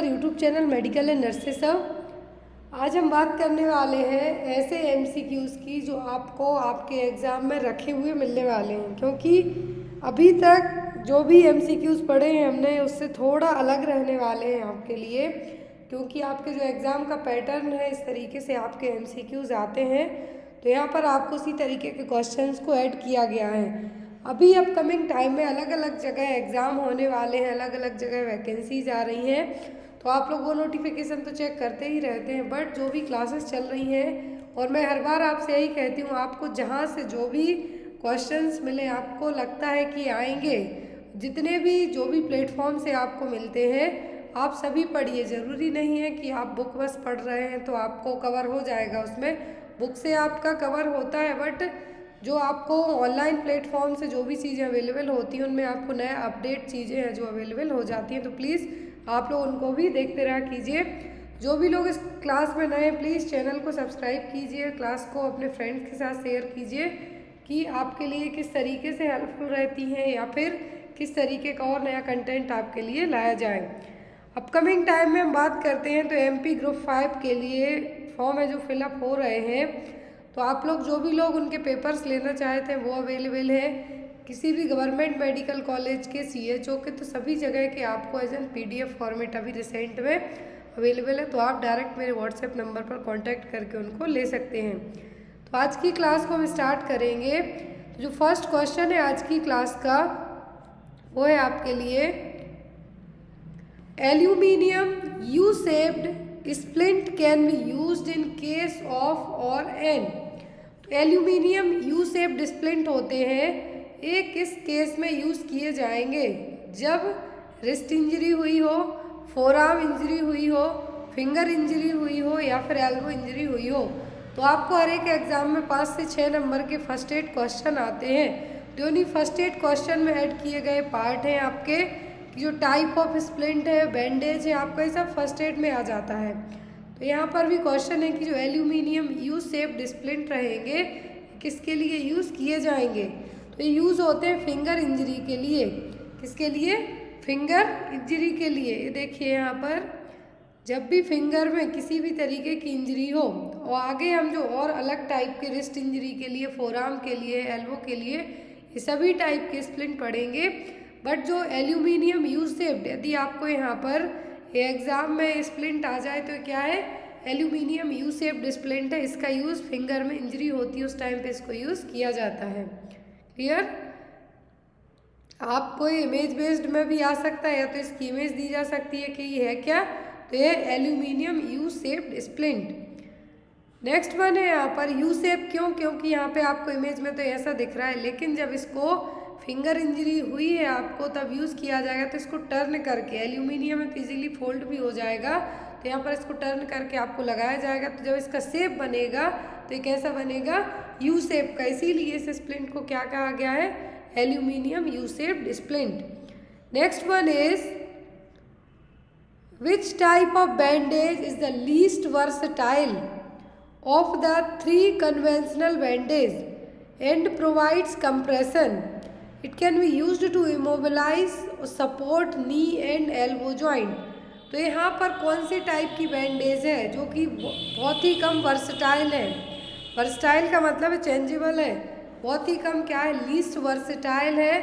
Your YouTube channel medical and nurses सब। आज हम बात करने वाले हैं ऐसे एमसीक्यूज़ की जो आपको आपके एग्ज़ाम में रखे हुए मिलने वाले हैं, क्योंकि अभी तक जो भी एमसीक्यूज़ पढ़े हैं हमने उससे थोड़ा अलग रहने वाले हैं आपके लिए, क्योंकि आपके जो एग्ज़ाम का पैटर्न है इस तरीके से आपके एमसीक्यूज़ आते हैं। तो यहाँ पर आपको उसी तरीके के क्वेश्चंस को ऐड किया गया है। अभी अपकमिंग टाइम में अलग अलग जगह एग्ज़ाम होने वाले हैं, अलग अलग जगह वैकेंसीज आ रही हैं, तो आप लोग वो नोटिफिकेशन तो चेक करते ही रहते हैं। बट जो भी क्लासेस चल रही हैं, और मैं हर बार आपसे यही कहती हूँ, आपको जहाँ से जो भी क्वेश्चंस मिले, आपको लगता है कि आएंगे, जितने भी जो भी प्लेटफॉर्म से आपको मिलते हैं आप सभी पढ़िए। ज़रूरी नहीं है कि आप बुक बस पढ़ रहे हैं तो आपको कवर हो जाएगा, उसमें बुक से आपका कवर होता है, बट जो आपको ऑनलाइन प्लेटफॉर्म से जो भी चीज़ें अवेलेबल होती हैं उनमें आपको नया अपडेट चीज़ें हैं जो अवेलेबल हो जाती हैं, तो प्लीज़ आप लोग उनको भी देखते रहा कीजिए। जो भी लोग इस क्लास में नए हैं प्लीज़ चैनल को सब्सक्राइब कीजिए, क्लास को अपने फ्रेंड्स के साथ शेयर कीजिए कि आपके लिए किस तरीके से हेल्पफुल रहती हैं या फिर किस तरीके का और नया कंटेंट आपके लिए लाया जाए। अपकमिंग टाइम में हम बात करते हैं तो एमपी ग्रुप 5 के लिए फॉर्म है जो फिलअप हो रहे हैं, तो आप लोग जो भी लोग उनके पेपर्स लेना चाहते हैं वो अवेलेबल है किसी भी गवर्नमेंट मेडिकल कॉलेज के, सीएचओ के, तो सभी जगह के आपको एज एन पीडीएफ फॉर्मेट अभी रिसेंट में अवेलेबल है। तो आप डायरेक्ट मेरे व्हाट्सएप नंबर पर कांटेक्ट करके उनको ले सकते हैं। तो आज की क्लास को हम स्टार्ट करेंगे। तो जो फर्स्ट क्वेश्चन है आज की क्लास का वो है आपके लिए aluminium U shaped splint can be used in case of और एन। तो एल्यूमिनियम यू शेप्ड स्प्लिंट होते हैं, ये किस केस में यूज़ किए जाएंगे? जब रिस्ट इंजरी हुई हो, फोरआर्म इंजरी हुई हो, फिंगर इंजरी हुई हो या फिर एल्बो इंजरी हुई हो। तो आपको हर एक एग्जाम में 5 से 6 नंबर के फर्स्ट एड क्वेश्चन आते हैं, जो नहीं फर्स्ट एड क्वेश्चन में ऐड किए गए पार्ट हैं आपके कि जो टाइप ऑफ स्प्लिंट है, बैंडेज है, आपका ये सब फर्स्ट एड में आ जाता है। तो यहाँ पर भी क्वेश्चन है कि जो एल्यूमिनियम यू शेप्ड स्प्लिंट रहेंगे किसके लिए यूज़ किए जाएंगे? तो ये यूज़ होते हैं फिंगर इंजरी के लिए। किसके लिए? फिंगर इंजरी के लिए। ये देखिए यहाँ पर जब भी फिंगर में किसी भी तरीके की इंजरी हो, और आगे हम जो और अलग टाइप के रिस्ट इंजरी के लिए, फोरआर्म के लिए, एल्बो के लिए, ये सभी टाइप के स्प्लिंट पढ़ेंगे। बट जो एल्यूमिनियम यू शेप्ड, यदि आपको यहाँ पर एग्ज़ाम में स्प्लिंट आ जाए तो क्या है? एल्यूमिनियम यू शेप्ड स्प्लिंट है। इसका यूज़ फिंगर में इंजरी होती है उस टाइम पे इसको यूज़ किया जाता है। क्लियर? आपको इमेज बेस्ड में भी आ सकता है, या तो इसकी इमेज दी जा सकती है कि ये है क्या, तो ये aluminium U shaped splint. Next one है यहाँ पर यू शेप क्यों? क्योंकि यहाँ पे आपको इमेज में तो ऐसा दिख रहा है, लेकिन जब इसको फिंगर इंजरी हुई है आपको तब यूज़ किया जाएगा तो इसको टर्न करके, एल्यूमिनियम में इजीली फोल्ड भी हो जाएगा, तो यहाँ पर इसको टर्न करके आपको लगाया जाएगा। तो जब इसका शेप बनेगा तो ये कैसा बनेगा? यू शेप का। इसीलिए इस स्प्लिंट को क्या कहा गया है? Aluminium U shaped splint. Next one is which type of bandage is the least versatile of the 3 conventional bandage and provides compression. It can be used to immobilize or support knee and elbow joint. तो यहाँ पर कौन सी type की bandage है जो कि बहुत ही कम versatile है? वर्सटाइल का मतलब है चेंजेबल है, बहुत ही कम क्या है? लीस्ट वर्सटाइल है।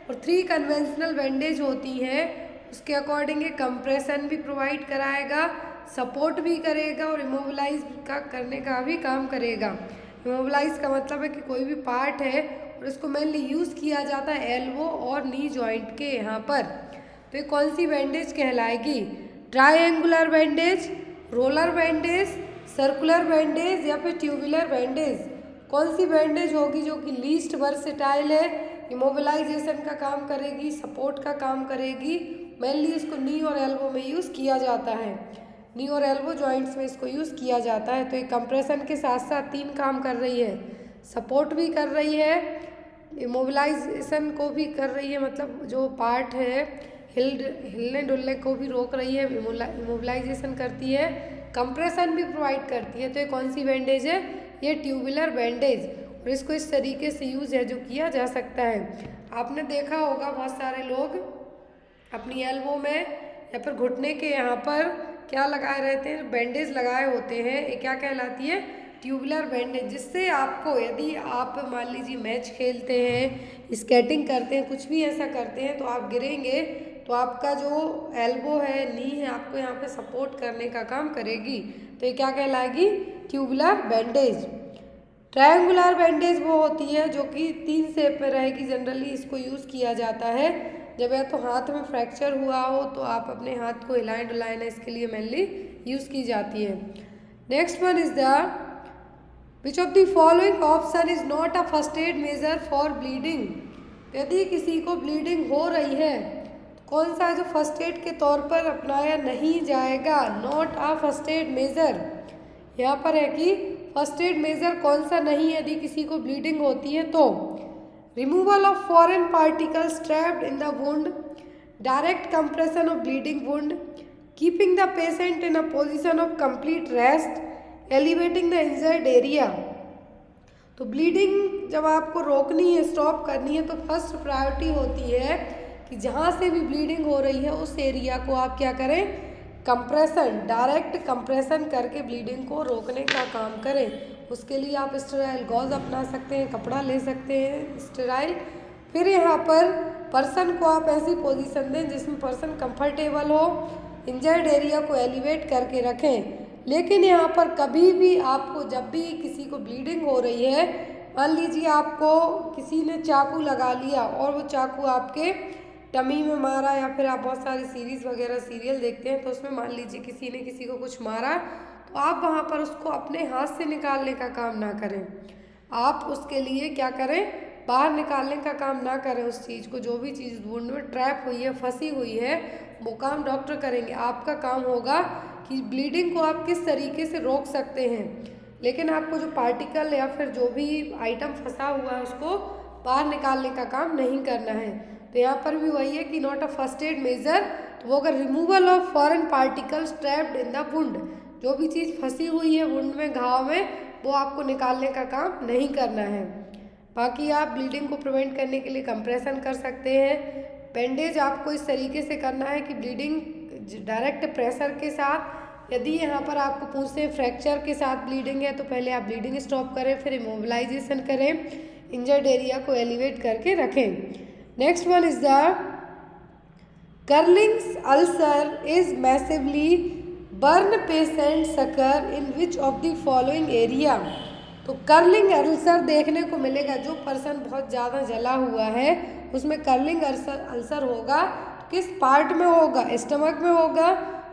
और 3 कन्वेंशनल बैंडेज होती हैं, उसके अकॉर्डिंग कंप्रेशन भी प्रोवाइड कराएगा, सपोर्ट भी करेगा और इमोबिलाइज का करने का भी काम करेगा। इमोबिलाइज का मतलब है कि कोई भी पार्ट है और इसको मेनली यूज़ किया जाता है एल्बो और नी जॉइंट के यहाँ पर। तो ये कौन सी बैंडेज कहलाएगी? Triangular bandage, roller bandage, circular bandage या फिर ट्यूबुलर बैंडेज? कौन सी बैंडेज होगी जो कि लीस्ट वर्सेटाइल है, इमोबिलाइजेशन का काम करेगी, सपोर्ट का काम करेगी? मेनली इसको नी और एल्बो में यूज़ किया जाता है, नी और एल्बो जॉइंट्स में इसको यूज़ किया जाता है। तो ये कंप्रेशन के साथ साथ 3 काम कर रही है, सपोर्ट भी कर रही है, इमोबिलाइजेशन को भी कर रही है, मतलब जो पार्ट है हिलने डुलने को भी रोक रही है, इमोबिलाइजेशन करती है, कंप्रेशन भी प्रोवाइड करती है। तो ये कौन सी बैंडेज है? ये ट्यूबुलर बैंडेज। और इसको इस तरीके से यूज़ है जो किया जा सकता है। आपने देखा होगा बहुत सारे लोग अपनी एल्बो में या फिर घुटने के यहाँ पर क्या लगाए रहते हैं, बैंडेज लगाए होते हैं, ये क्या कहलाती है, ट्यूबुलर बैंडेज। जिससे आपको यदि आप मान लीजिए मैच खेलते हैं, स्केटिंग करते हैं, कुछ भी ऐसा करते हैं तो आप गिरेंगे तो आपका जो एल्बो है, नी है, आपको यहाँ पे सपोर्ट करने का काम करेगी। तो ये क्या कहलाएगी, ट्यूबुलर बैंडेज। ट्रायंगुलर बैंडेज वो होती है जो कि 3 शेप में रहेगी। जनरली इसको यूज़ किया जाता है जब या तो हाथ में फ्रैक्चर हुआ हो तो आप अपने हाथ को हिलाएं डुलाएं ना, इसके लिए मेनली यूज़ की जाती है। Next one is the which of the following option is not a first aid measure for bleeding. यदि किसी को ब्लीडिंग हो रही है तो कौन सा जो फर्स्ट एड के तौर पर अपनाया नहीं जाएगा, not a first aid measure. यहाँ पर है कि फर्स्ट एड मेजर कौन सा नहीं है यदि किसी को ब्लीडिंग होती है तो removal of foreign particles trapped in the wound, direct compression of bleeding wound, keeping the patient in a position of complete rest, elevating the injured area. तो ब्लीडिंग जब आपको रोकनी है, स्टॉप करनी है, तो फर्स्ट प्रायोरिटी होती है कि जहाँ से भी ब्लीडिंग हो रही है उस एरिया को आप क्या करें, कंप्रेशन, डायरेक्ट कंप्रेशन करके ब्लीडिंग को रोकने का काम करें। उसके लिए आप स्टेराइल गॉज अपना सकते हैं, कपड़ा ले सकते हैं स्टेराइल। फिर यहाँ पर पर्सन को आप ऐसी पोजीशन दें जिसमें पर्सन कंफर्टेबल हो, इंजर्ड एरिया को एलिवेट करके रखें। लेकिन यहाँ पर कभी भी आपको जब भी किसी को ब्लीडिंग हो रही है, मान लीजिए आपको किसी ने चाकू लगा लिया और वो चाकू आपके टमी में मारा, या फिर आप बहुत सारी सीरीज़ वगैरह सीरियल देखते हैं तो उसमें मान लीजिए किसी ने किसी को कुछ मारा, तो आप वहाँ पर उसको अपने हाथ से निकालने का काम ना करें। आप उसके लिए क्या करें, बाहर निकालने का काम ना करें उस चीज़ को। जो भी चीज़ वुंड में ट्रैप हुई है, फंसी हुई है, वो काम डॉक्टर करेंगे। आपका काम होगा कि ब्लीडिंग को आप किस तरीके से रोक सकते हैं, लेकिन आपको जो पार्टिकल या फिर जो भी आइटम फंसा हुआ है उसको बाहर निकालने का काम नहीं करना है। तो यहाँ पर भी वही है कि not a first aid measure, तो वो अगर removal of foreign particles trapped in the wound, जो भी चीज़ फंसी हुई है वुंड में, घाव में, वो आपको निकालने का काम नहीं करना है। बाकी आप ब्लीडिंग को प्रिवेंट करने के लिए कंप्रेशन कर सकते हैं। बैंडेज आपको इस तरीके से करना है कि ब्लीडिंग डायरेक्ट प्रेशर के साथ, यदि यहाँ पर आपको पूछते हैं फ्रैक्चर के साथ ब्लीडिंग है तो पहले आप ब्लीडिंग स्टॉप करें, फिर इमोबिलाइजेशन करें, इंजर्ड एरिया को एलिवेट करके रखें। Next one is the Curling's ulcer is massively burn patient occur in which of the following area. तो कर्लिंग अल्सर देखने को मिलेगा, जो पर्सन बहुत ज़्यादा जला हुआ है उसमें कर्लिंग अल्सर होगा। किस पार्ट में होगा, स्टमक में होगा,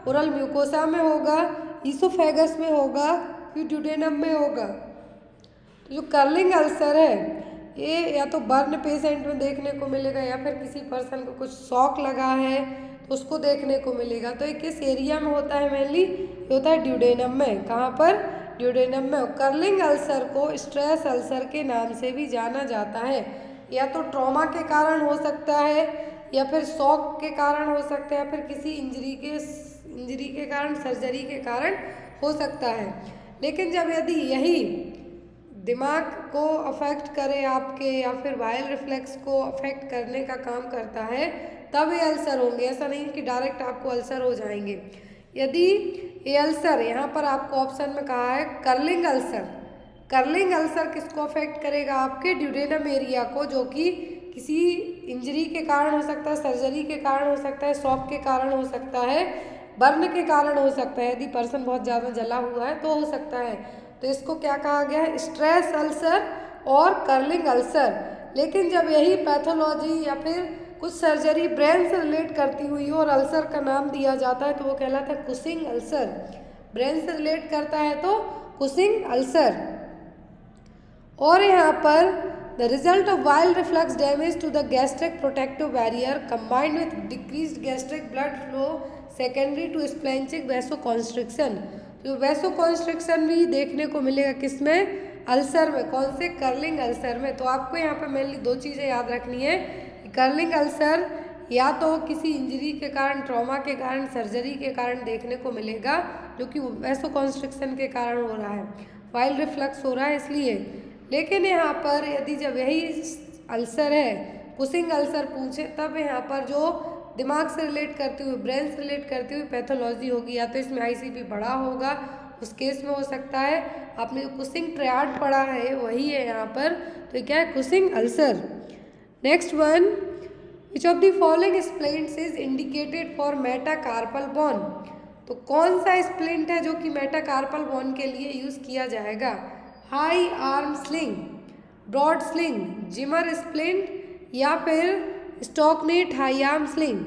ओरल म्यूकोसा में होगा, ईसोफेगस में होगा, फिर ड्यूडेनम में होगा। तो जो कर्लिंग अल्सर है ये या तो बर्न पेशेंट में देखने को मिलेगा, या फिर किसी पर्सन को कुछ शॉक लगा है तो उसको देखने को मिलेगा। तो ये किस एरिया में होता है, मेनली ये होता है ड्यूडेनम में। कहाँ पर, ड्यूडेनम में। कर्लिंग अल्सर को स्ट्रेस अल्सर के नाम से भी जाना जाता है। या तो ट्रॉमा के कारण हो सकता है, या फिर शॉक के कारण हो सकता है, या फिर किसी इंजरी के कारण, सर्जरी के कारण हो सकता है। लेकिन जब यदि यही दिमाग को अफेक्ट करे आपके, या फिर वाइल रिफ्लेक्स को अफेक्ट करने का काम करता है, तब ये अल्सर होंगे। ऐसा नहीं कि डायरेक्ट आपको अल्सर हो जाएंगे। यदि ये अल्सर, यहाँ पर आपको ऑप्शन में कहा है कर्लिंग अल्सर, कर्लिंग अल्सर किसको अफेक्ट करेगा, आपके ड्यूडेनम एरिया को, जो कि किसी इंजरी के कारण हो सकता है, सर्जरी के कारण हो सकता है, शॉक के कारण हो सकता है, बर्न के कारण हो सकता है। यदि पर्सन बहुत ज़्यादा जला हुआ है तो हो सकता है। तो इसको क्या कहा गया है, स्ट्रेस अल्सर और कर्लिंग अल्सर। लेकिन जब यही पैथोलॉजी या फिर कुछ सर्जरी ब्रेन से रिलेट करती हुई और अल्सर का नाम दिया जाता है तो वो कहलाता है कुशिंग अल्सर। ब्रेन से रिलेट करता है तो कुशिंग अल्सर। और यहाँ पर the result of bile reflux damage to the gastric protective barrier combined with decreased gastric blood flow secondary to splanchnic vasoconstriction. तो वैसोकॉन्स्ट्रिक्शन भी देखने को मिलेगा किसमें, अल्सर में। कौन से, कर्लिंग अल्सर में। तो आपको यहाँ पर मेनली 2 चीज़ें याद रखनी है। कर्लिंग अल्सर या तो किसी इंजरी के कारण, ट्रॉमा के कारण, सर्जरी के कारण देखने को मिलेगा, जो कि वैसोकॉन्स्ट्रिक्शन के कारण हो रहा है, वाइल रिफ्लक्स हो रहा है इसलिए। लेकिन यहाँ पर यदि जब यही अल्सर है, कुशिंग अल्सर पूछे, तब यहाँ पर जो दिमाग से रिलेट करते हुए, ब्रेन से रिलेट करते हुए पैथोलॉजी होगी, या तो इसमें आईसीपी बड़ा होगा, उस केस में हो सकता है। आपने जो कुसिंग ट्रायड पढ़ा है वही है यहाँ पर, तो ये क्या है, Cushing ulcer. Next one, which of the following splints is indicated for metacarpal bone. तो कौन सा स्प्लिंट है जो कि मेटाकार्पल बोन के लिए यूज किया जाएगा? High arm sling, broad sling, Zimmer splint या फिर स्टॉकनेट हाई आर्म स्लिंग।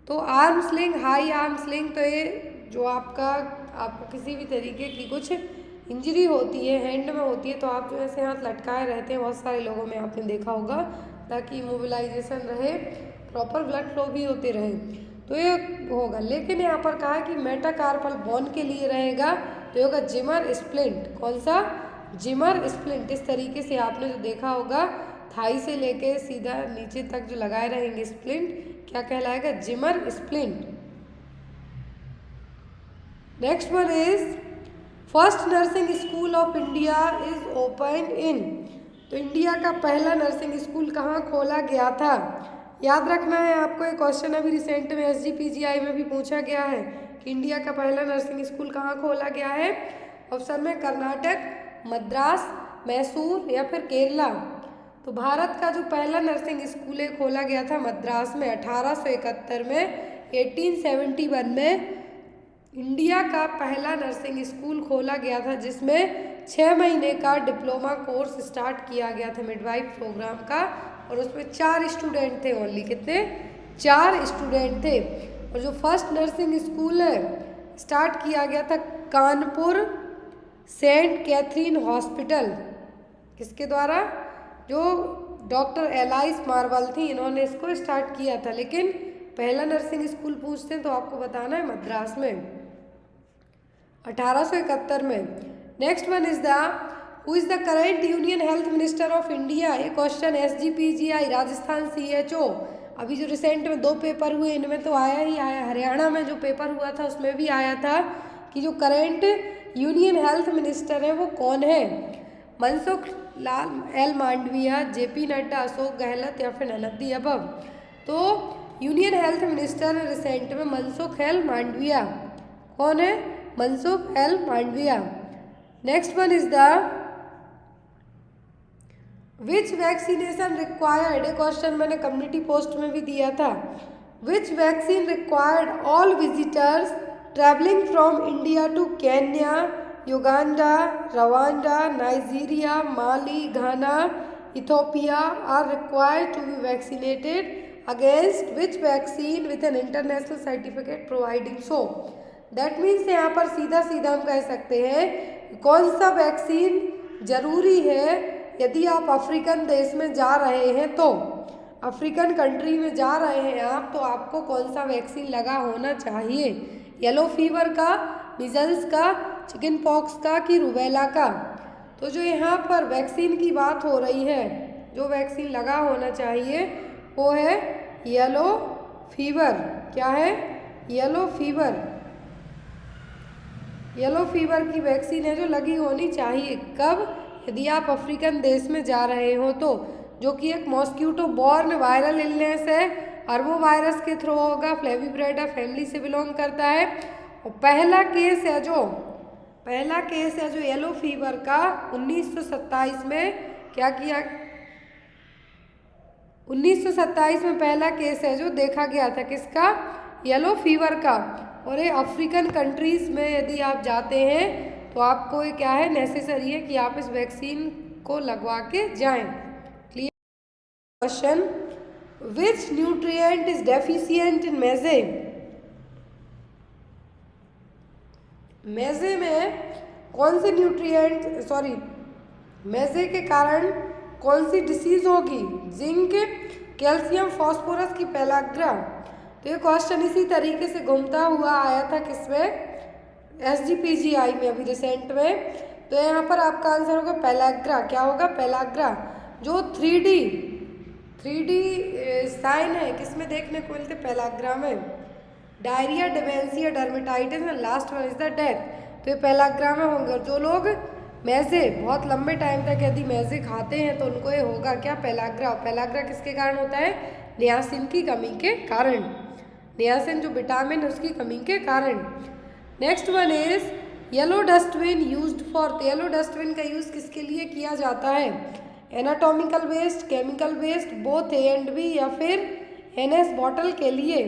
तो arm sling, high arm sling, तो ये जो आपको किसी भी तरीके की कुछ इंजरी होती है, हैंड में होती है, तो आप जो ऐसे हाथ लटकाए रहते हैं, बहुत सारे लोगों में आपने देखा होगा, ताकि इमोबिलाइजेशन रहे, प्रॉपर ब्लड फ्लो भी होते रहे, तो ये होगा। लेकिन यहाँ पर कहा है कि मेटाकार्पल बोन के लिए रहेगा, तो ये होगा जिमर स्प्लिंट। कौन सा? जिमर स्प्लिंट। इस तरीके से आपने जो देखा होगा, थाई से लेके सीधा नीचे तक जो लगाए रहेंगे स्प्लिंट, क्या कहलाएगा? Zimmer splint. Next one is first nursing school of India is open in. तो इंडिया का पहला नर्सिंग स्कूल कहाँ खोला गया था? याद रखना है आपको, एक क्वेश्चन अभी रिसेंट में SGPGI में भी पूछा गया है कि इंडिया का पहला नर्सिंग स्कूल कहाँ खोला गया है। ऑप्शन में कर्नाटक, मद्रास, मैसूर या फिर केरला। तो भारत का जो पहला नर्सिंग स्कूल है खोला गया था मद्रास में 1871 में। 1871 में इंडिया का पहला नर्सिंग स्कूल खोला गया था, जिसमें 6 महीने का डिप्लोमा कोर्स स्टार्ट किया गया था मिडवाइफ प्रोग्राम का, और उसमें 4 स्टूडेंट थे ओनली। कितने? 4 स्टूडेंट थे। और जो फर्स्ट नर्सिंग स्कूल है स्टार्ट किया गया था कानपुर सेंट कैथरीन हॉस्पिटल। किसके द्वारा? जो डॉक्टर एलाइस मार्वल थी, इन्होंने इसको स्टार्ट किया था। लेकिन पहला नर्सिंग स्कूल पूछते हैं तो आपको बताना है मद्रास में 1871 में। Next one is the who is the current union health minister of India. ये क्वेश्चन SGPGI राजस्थान CHO अभी जो रिसेंट में 2 पेपर हुए, इनमें तो आया ही आया। हरियाणा में जो पेपर हुआ था उसमें भी आया था कि जो करेंट यूनियन हेल्थ मिनिस्टर है वो कौन है? मनसुख लाल एल मांडविया, JP नड्डा, अशोक गहलोत या फिर नन ऑफ द अबव। तो यूनियन हेल्थ मिनिस्टर रिसेंट में मनसुख एल मांडविया। कौन है? Mansukh L Mandaviya. Next one is the which vaccination required. ये क्वेश्चन मैंने कम्युनिटी पोस्ट में भी दिया था। Which vaccine required all visitors travelling from India to Kenya, Uganda, Rwanda, Nigeria, Mali, Ghana, Ethiopia are required to be vaccinated against which vaccine with an international certificate providing so. That means यहाँ पर सीधा सीधा हम कह सकते हैं कौन सा वैक्सीन जरूरी है यदि आप अफ्रीकन देश में जा रहे हैं, तो अफ्रीकन कंट्री में जा रहे हैं आप, तो आपको कौन सा वैक्सीन लगा होना चाहिए? येलो फीवर का, मीजल्स का, चिकन पॉक्स का कि रूबेला का। तो जो यहाँ पर वैक्सीन की बात हो रही है, जो वैक्सीन लगा होना चाहिए वो है येलो फीवर। क्या है? Yellow fever. येलो फीवर की वैक्सीन है जो लगी होनी चाहिए। कब? यदि आप अफ्रीकन देश में जा रहे हो तो, जो कि एक मॉस्क्यूटो बॉर्न वायरल इलनेस है, अरबो वायरस के थ्रू होगा, फ्लेविब्रेडा फैमिली से बिलोंग करता है। और पहला केस है जो येलो फीवर का 1927 में क्या किया? 1927 में पहला केस है जो देखा गया था। किसका? येलो फीवर का। और ये अफ्रीकन कंट्रीज में यदि आप जाते हैं तो आपको ये क्या है, नेसेसरी है कि आप इस वैक्सीन को लगवा के जाएं। Clear? Question, which nutrient is deficient in मेजे। मेजे में कौन से मेजे के कारण कौन सी डिसीज होगी? जिंक, कैल्शियम, फास्फोरस की पेलाग्रा। तो ये क्वेश्चन इसी तरीके से घूमता हुआ आया था किसमें? SGPGI में अभी रिसेंट में। तो यहाँ पर आपका आंसर होगा पेलाग्रा। क्या होगा? पेलाग्रा। जो 3D साइन है किसमें देखने को मिलते? पेलाग्रा में। Diarrhoea, dementia, dermatitis and last one is the death. तो ये पेलाग्रा में होंगे। और जो लोग मैज़े बहुत लंबे टाइम तक यदि मैज़े खाते हैं तो उनको ये होगा क्या? पेलाग्रा। पेलाग्रा किसके कारण होता है? नियासिन की कमी के कारण। नियासिन जो विटामिन उसकी कमी के कारण। Next one is yellow dustbin used for. तो येलो डस्टबिन का यूज़ किसके लिए किया जाता है? Anatomical waste, chemical waste, both A and B, या फिर NS बॉटल के लिए।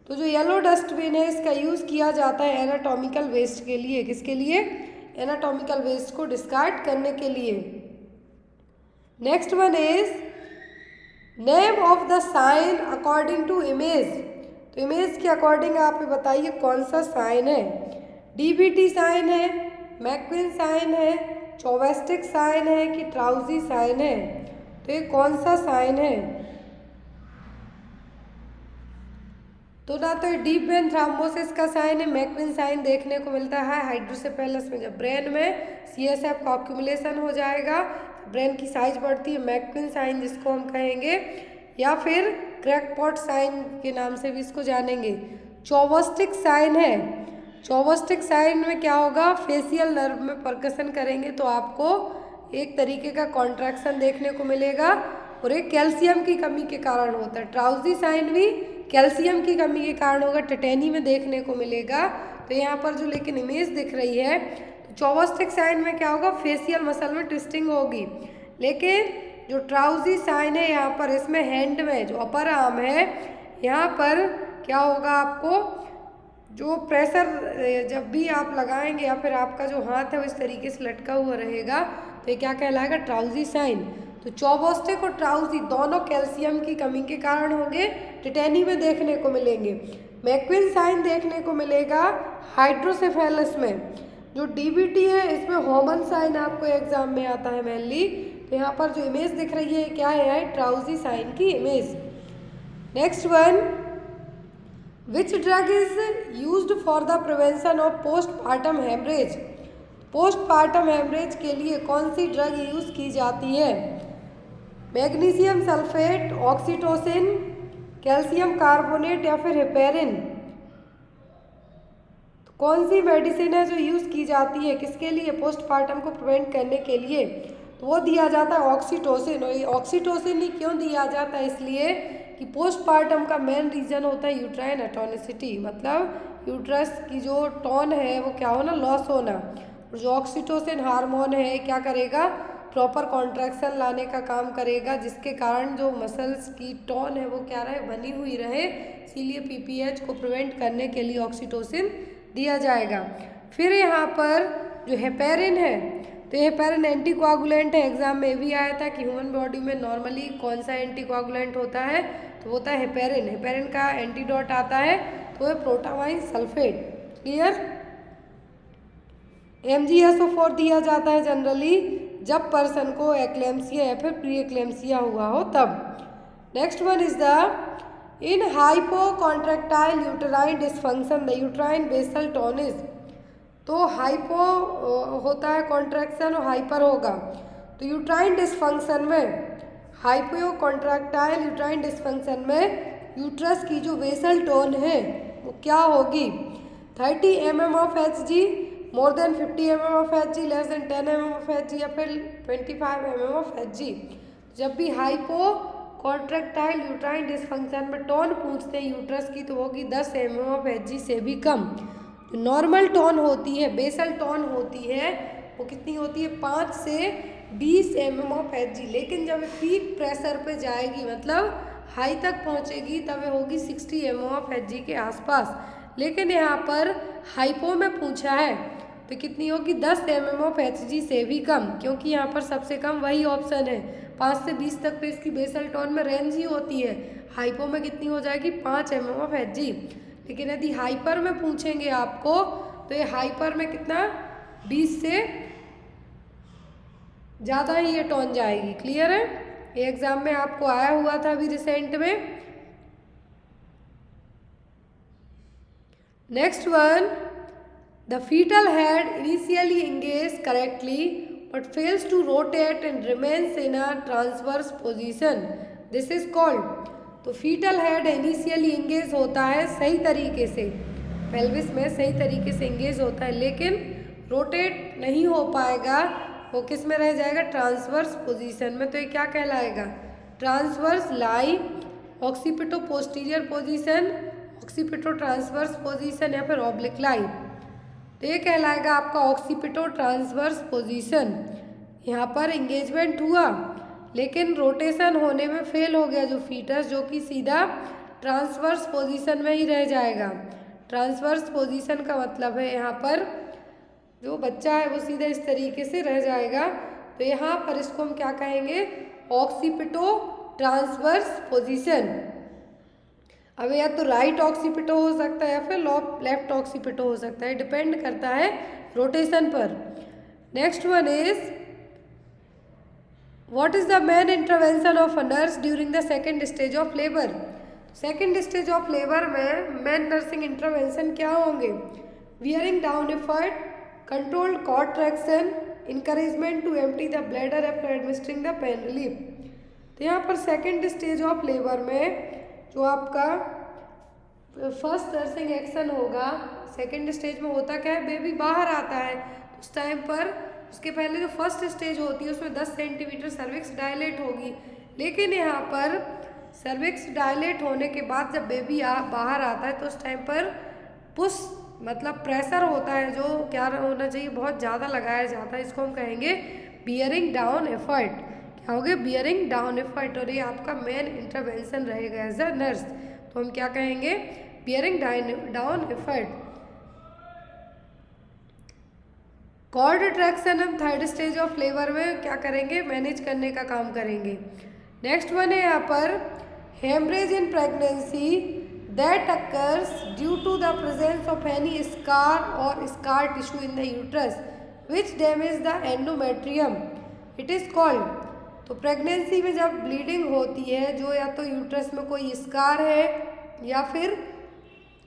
तो जो येलो डस्टबिन है इसका यूज़ किया जाता है एनाटॉमिकल वेस्ट के लिए। किसके लिए? एनाटॉमिकल वेस्ट को डिस्कार्ड करने के लिए। Next one is name of the sign according to image. तो इमेज के अकॉर्डिंग आप बताइए कौन सा साइन है? DBT साइन है, मैक्विन साइन है, चौवेस्टिक साइन है कि ट्राउजी साइन है? तो ये कौन सा साइन है? तो ना तो डीप वेन थ्रोम्बोसिस का साइन है, मैक्विन साइन देखने को मिलता है हाइड्रोसेफेलस में। जब ब्रेन में CSF का ऑक्यूमुलेशन हो जाएगा तो ब्रेन की साइज बढ़ती है, मैक्विन साइन जिसको हम कहेंगे, या फिर क्रैकपॉट साइन के नाम से भी इसको जानेंगे। चौवेस्टिक साइन है, चौवेस्टिक साइन में क्या होगा? फेशियल नर्व में परकशन करेंगे तो आपको एक तरीके का कॉन्ट्रैक्शन देखने को मिलेगा, और एक कैल्शियम की कमी के कारण होता है। ट्राउजी साइन भी कैल्शियम की कमी के कारण होगा, टिटेनी में देखने को मिलेगा। तो यहाँ पर जो लेकिन इमेज दिख रही है, तो चौवेस्टिक साइन में क्या होगा? फेशियल मसल में ट्विस्टिंग होगी। लेकिन जो ट्राउजी साइन है यहाँ पर, इसमें हैंड में जो अपर आर्म है यहाँ पर क्या होगा? आपको जो प्रेशर जब भी आप लगाएंगे या फिर आपका जो हाथ है वो इस तरीके से लटका हुआ रहेगा, तो ये क्या कहलाएगा? ट्राउजी साइन। तो चौवेस्टिक और ट्राउजी दोनों कैल्शियम की कमी के कारण होंगे, टिटेनी में देखने को मिलेंगे। मैक्विन साइन देखने को मिलेगा हाइड्रोसेफेलस में। जो DBT है इसमें होमन साइन आपको एग्जाम में आता है मेनली। तो यहाँ पर जो इमेज दिख रही है क्या है? ट्राउजी साइन की image. Next one, which drug is used for the prevention of postpartum haemorrhage. Postpartum haemorrhage के लिए कौन सी ड्रग यूज की जाती है? Magnesium sulphate, oxytocin, calcium carbonate, या फिर हेपेरिन? तो कौन सी मेडिसिन है जो यूज़ की जाती है किसके लिए? पोस्टपार्टम को प्रिवेंट करने के लिए। तो वो दिया जाता है ऑक्सीटोसिन। और ये ऑक्सीटोसिन ही क्यों दिया जाता है? इसलिए कि पोस्टपार्टम का मेन रीज़न होता है यूट्राइन एटोनिसिटी, मतलब यूट्रस की जो टोन है वो क्या होना? लॉस होना। और जो ऑक्सीटोसिन हार्मोन है क्या करेगा? प्रॉपर कॉन्ट्रैक्शन लाने का काम करेगा, जिसके कारण जो मसल्स की टोन है वो क्या रहे? बनी हुई रहे। इसीलिए PPH को प्रिवेंट करने के लिए ऑक्सीटोसिन दिया जाएगा। फिर यहाँ पर जो हेपेरिन है, तो हेपेरिन एंटीकोआगुलेंट है। एग्जाम में भी आया था कि ह्यूमन बॉडी में नॉर्मली कौन सा एंटीकोआगुलेंट होता है? तो होता है हेपेरिन। हेपेरिन का एंटीडोट आता है तो है प्रोटावाइन सल्फेट। क्लियर? MgSO4 दिया जाता है जनरली जब पर्सन को एक्लेम्सिया या फिर प्री एक्लेम्सिया हुआ हो तब। Next one is the in hypocontractile uterine dysfunction the uterine basal tone is. तो हाइपो होता है कॉन्ट्रैक्शन और हाइपर होगा। तो यूट्राइन डिस्फंक्शन में, हाइपो कॉन्ट्रैक्टाइल यूट्राइन डिस्फंक्शन में यूट्रस की जो वेसल टोन है वो क्या होगी? 30 mm of Hg, more than 50 mm of Hg, less than 10 mm of Hg, या फिर 25 mm ऑफ Hg। जब भी हाइपो कॉन्ट्रैक्टाइल यूट्राइन डिस्फंक्शन में टोन पूछते हैं यूट्रस की तो होगी 10 mm ऑफ Hg से भी कम। जो नॉर्मल टोन होती है, बेसल टोन होती है, वो कितनी होती है? 5 से 20 mm ऑफ Hg। लेकिन जब पीक प्रेशर पे जाएगी, मतलब हाई तक पहुंचेगी, तब होगी 60 mm ऑफ Hg के आसपास। लेकिन यहाँ पर हाइपो में पूछा है तो कितनी होगी? 10 mm ऑफ Hg से भी कम, क्योंकि यहाँ पर सबसे कम वही ऑप्शन है। 5 से 20 तक तो इसकी बेसल टोन में रेंज ही होती है। हाइपो में कितनी हो जाएगी? 5 mm ऑफ Hg। लेकिन यदि हाइपर में पूछेंगे आपको तो ये हाइपर में कितना? 20 से ज़्यादा ही ये टोन जाएगी। क्लियर है? ये एग्जाम में आपको आया हुआ था अभी रिसेंट में। Next one, the foetal head initially engage correctly but fails to rotate and remains in a transverse position, this is called. तो फीटल हेड इनिशियली एंगेज होता है सही तरीके से, पेल्विस में सही तरीके से एंगेज होता है, लेकिन रोटेट नहीं हो पाएगा, वो किस में रह जाएगा? ट्रांसवर्स पोजीशन में। तो ये क्या कहलाएगा? Transverse lie, occipito posterior position, occipito transverse position या फिर ऑब्लिक लाइन। तो ये कहलाएगा आपका ऑक्सीपिटो ट्रांसवर्स पोजीशन। यहाँ पर इंगेजमेंट हुआ लेकिन रोटेशन होने में फेल हो गया जो फीटस, जो कि सीधा ट्रांसवर्स पोजीशन में ही रह जाएगा। ट्रांसवर्स पोजीशन का मतलब है यहाँ पर जो बच्चा है वो सीधा इस तरीके से रह जाएगा। तो यहाँ पर इसको हम क्या कहेंगे, ऑक्सीपिटो ट्रांसवर्स पोजीशन। अब या तो राइट ऑक्सीपिटो हो सकता है या फिर लेफ्ट ऑक्सीपिटो हो सकता है, डिपेंड करता है रोटेशन पर। Next one is what is the main intervention of a nurse during the second stage of labour. Second stage of labour में मेन नर्सिंग इंटरवेंशन क्या होंगे, wearing down effort, controlled contraction, encouragement to empty the bladder after administering the pain relief. तो यहाँ पर second stage of labour में जो आपका first nursing action होगा, सेकेंड स्टेज में होता क्या है, बेबी बाहर आता है उस टाइम पर उसके पहले जो फर्स्ट स्टेज होती है उसमें 10 सेंटीमीटर सर्विक्स डायलेट होगी। लेकिन यहाँ पर सर्विक्स डायलेट होने के बाद जब बेबी बाहर आता है तो उस टाइम पर पुश मतलब प्रेशर होता है जो क्या होना चाहिए, बहुत ज़्यादा लगाया जाता है। इसको हम कहेंगे बियरिंग डाउन एफर्ट। क्या हो गया, बियरिंग डाउन एफर्ट। और ये आपका मेन इंटरवेंशन रहेगा एज अ नर्स। तो हम क्या कहेंगे, bearing down effort. Cord traction हम थर्ड स्टेज ऑफ लेबर में क्या करेंगे, मैनेज करने का काम करेंगे। नेक्स्ट वन है यहाँ पर haemorrhage in pregnancy that occurs due to the presence of any scar or scar tissue in the uterus which damage the endometrium, it is called। तो प्रेगनेंसी में जब ब्लीडिंग होती है जो या तो यूट्रस में कोई स्कार है या फिर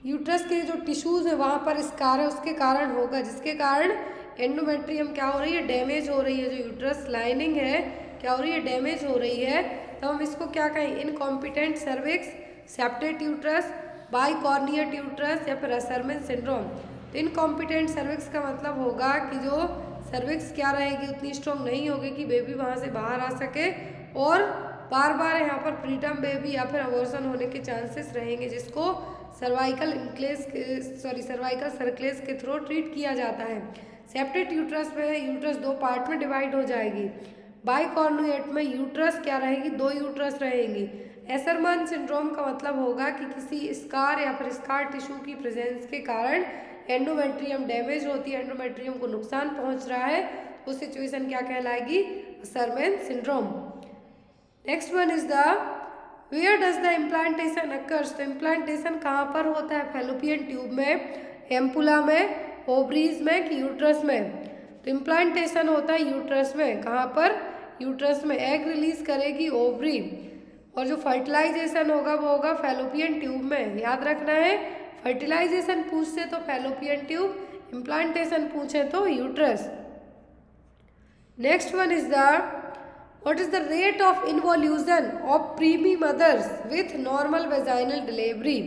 यूट्रस के जो टिश्यूज़ है वहाँ पर स्कार है उसके कारण होगा, जिसके कारण एंडोमेट्रियम क्या हो रही है, डैमेज हो रही है। जो यूट्रस लाइनिंग है क्या हो रही है, डैमेज हो रही है। तो हम इसको क्या कहें, incompetent cervix, septate uterus, bicornuate uterus या फिर असरमेन सिंड्रोम। तो इनकॉम्पिटेंट सर्विक्स का मतलब होगा कि जो सर्विक्स क्या रहेगी, उतनी स्ट्रॉन्ग नहीं होगी कि बेबी वहाँ से बाहर आ सके और बार बार यहाँ पर प्रीटर्म बेबी या फिर अबॉर्शन होने के चांसेस रहेंगे, जिसको सर्वाइकल सर्वाइकल सर्कुलेस के थ्रू ट्रीट किया जाता है। सेप्टेट यूट्रस में यूट्रस दो पार्ट में डिवाइड हो जाएगी। बाइकॉर्नियट में यूट्रस क्या रहेगी, दो यूट्रस रहेंगी। एसरमन सिंड्रोम का मतलब होगा कि किसी स्कार या फिर स्कार टिश्यू की प्रेजेंस के कारण एंडोमेट्रियम डैमेज होती है, एंडोमेट्रियम को नुकसान पहुंच रहा है, उस सिचुएशन क्या कहलाएगी, Asherman syndrome. Next one is the where does the implantation occurs. तो इम्प्लांटेशन कहाँ पर होता है, फैलोपियन ट्यूब में, एम्पुला में, ओवरीज में कि यूट्रस में। तो इम्प्लांटेशन होता है यूट्रस में। कहाँ पर, यूट्रस में। एग रिलीज करेगी ओवरी और जो फर्टिलाइजेशन होगा वो होगा फैलोपियन ट्यूब में। याद रखना है, फर्टिलाइजेशन पूछे तो फैलोपियन ट्यूब, इम्प्लांटेशन पूछे तो uterus. Next one is the what is the rate of involution of primi mothers with normal vaginal delivery.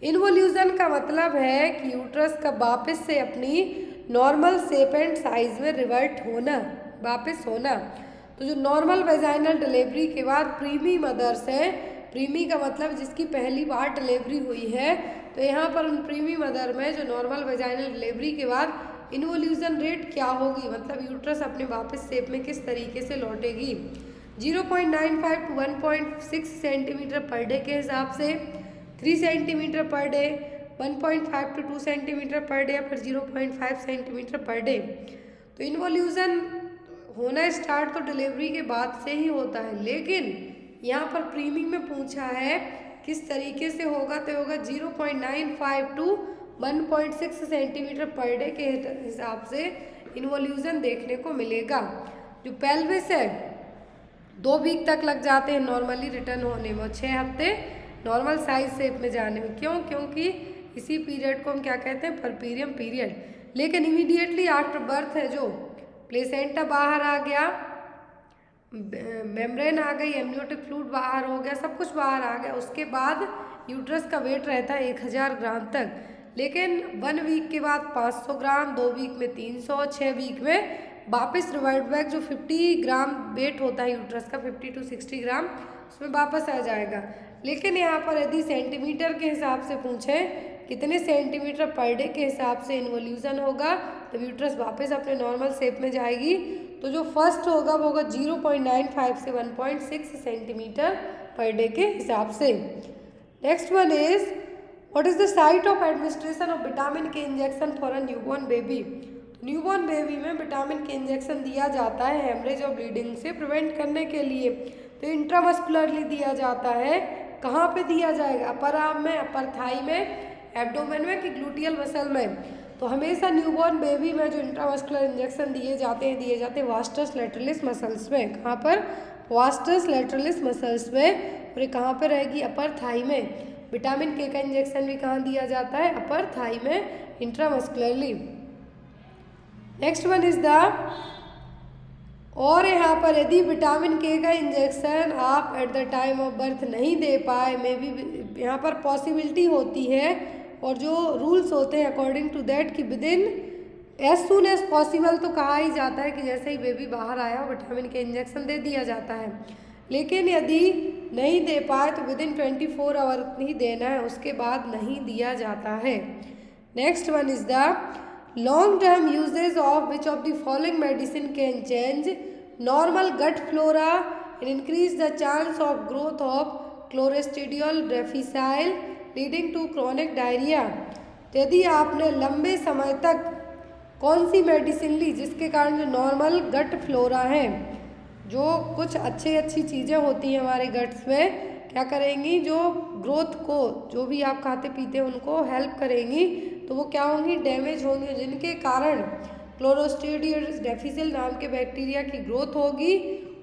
Involution का मतलब है कि यूट्रस का वापस से अपनी नॉर्मल शेप एंड साइज में रिवर्ट होना, वापस होना। तो जो नॉर्मल वेजाइनल डिलीवरी के बाद प्रीमी मदर्स हैं, प्रीमी का मतलब जिसकी पहली बार डिलीवरी हुई है, तो यहाँ पर उन प्रीमी मदर में जो नॉर्मल वेजाइनल डिलीवरी के बाद इन्वोल्यूशन रेट क्या होगी, मतलब यूट्रस अपने वापस शेप में किस तरीके से लौटेगी। 0.95 to 1.6 सेंटीमीटर पर डे के हिसाब से, 3 centimetre per day, 1.5 to 2 centimetre per day या फिर 0.5 सेंटीमीटर पर डे। तो इन्वोल्यूशन होना स्टार्ट तो डिलीवरी के बाद से ही होता है, लेकिन यहाँ पर प्रीमी में पूछा है किस तरीके से होगा, तो होगा 0.95 to 1.6 सेंटीमीटर पर डे के हिसाब से इन्वोल्यूशन देखने को मिलेगा। जो पेल्विस है 2 वीक तक लग जाते हैं नॉर्मली रिटर्न होने में, 6 हफ्ते नॉर्मल साइज शेप में जाने में। क्यों, क्योंकि इसी पीरियड को हम क्या कहते हैं, परपीरियम पीरियड। लेकिन इमीडिएटली आफ्टर बर्थ है जो प्लेसेंटा बाहर आ गया, मेम्ब्रेन आ गई, एमनियोटिक फ्लूइड बाहर हो गया, सब कुछ बाहर आ गया, उसके बाद यूट्रस का वेट रहता है 1000 ग्राम तक। लेकिन 1 वीक के बाद 500 ग्राम, 2 वीक में 300, 6 वीक में वापस रिवर्ट बैक जो 50 ग्राम वेट होता है यूट्रस का, 50 to 60 ग्राम, उसमें वापस आ जाएगा। लेकिन यहाँ पर यदि सेंटीमीटर के हिसाब से पूछें कितने सेंटीमीटर पर डे के हिसाब से इन्वोल्यूशन होगा, तो यूट्रस वापस अपने नॉर्मल शेप में जाएगी। तो जो फर्स्ट होगा वो होगा 0.95 से 1.6 सेंटीमीटर पर डे के हिसाब से। Next one is what is the site of administration of vitamin K injection for a newborn baby. Newborn baby में विटामिन के इंजेक्शन दिया जाता है हेमरेज और ब्लीडिंग से प्रिवेंट करने के लिए। तो इंट्रामस्कुलरली दिया जाता है। कहाँ पे दिया जाएगा? अपर आर्म में, अपर थाई में, एब्डोमेन में कि ग्लूटियल मसल में? तो हमेशा न्यूबॉर्न बेबी में जो इंट्रामस्कुलर इंजेक्शन दिए जाते हैं वास्टस लैटरलिस मसल्स में। कहाँ पर? वास्टस लैटरलिस मसल्स में। और ये कहाँ पर रहेगी? अपर थाई में। विटामिन के का इंजेक्शन भी कहाँ दिया जाता है? अपर थाई में, intramuscularly. Next one is the, और यहाँ पर यदि विटामिन के का इंजेक्शन आप at the time of birth नहीं दे पाए, मे बी यहाँ पर पॉसिबिलिटी होती है, और जो रूल्स होते हैं अकॉर्डिंग टू दैट कि within as soon as possible, तो कहा ही जाता है कि जैसे ही बेबी बाहर आया विटामिन के इंजेक्शन दे दिया जाता है। लेकिन यदि नहीं दे पाए तो विद इन 24 आवर ही देना है, उसके बाद नहीं दिया जाता है। Next one is the long term usages of which of the following medicine can change normal gut flora and increase the chance of growth of clostridial difficile leading to chronic diarrhoea. तो यदि आपने लंबे समय तक कौन सी medicine ली जिसके कारण जो नॉर्मल गट फ्लोरा है, जो कुछ अच्छी चीज़ें होती हैं हमारे गट्स में, क्या करेंगी? जो ग्रोथ को, जो भी आप खाते पीते हैं उनको हेल्प करेंगी, तो वो क्या होंगी? डैमेज होंगी, जिनके कारण क्लोस्ट्रीडियल डेफिसिल नाम के बैक्टीरिया की ग्रोथ होगी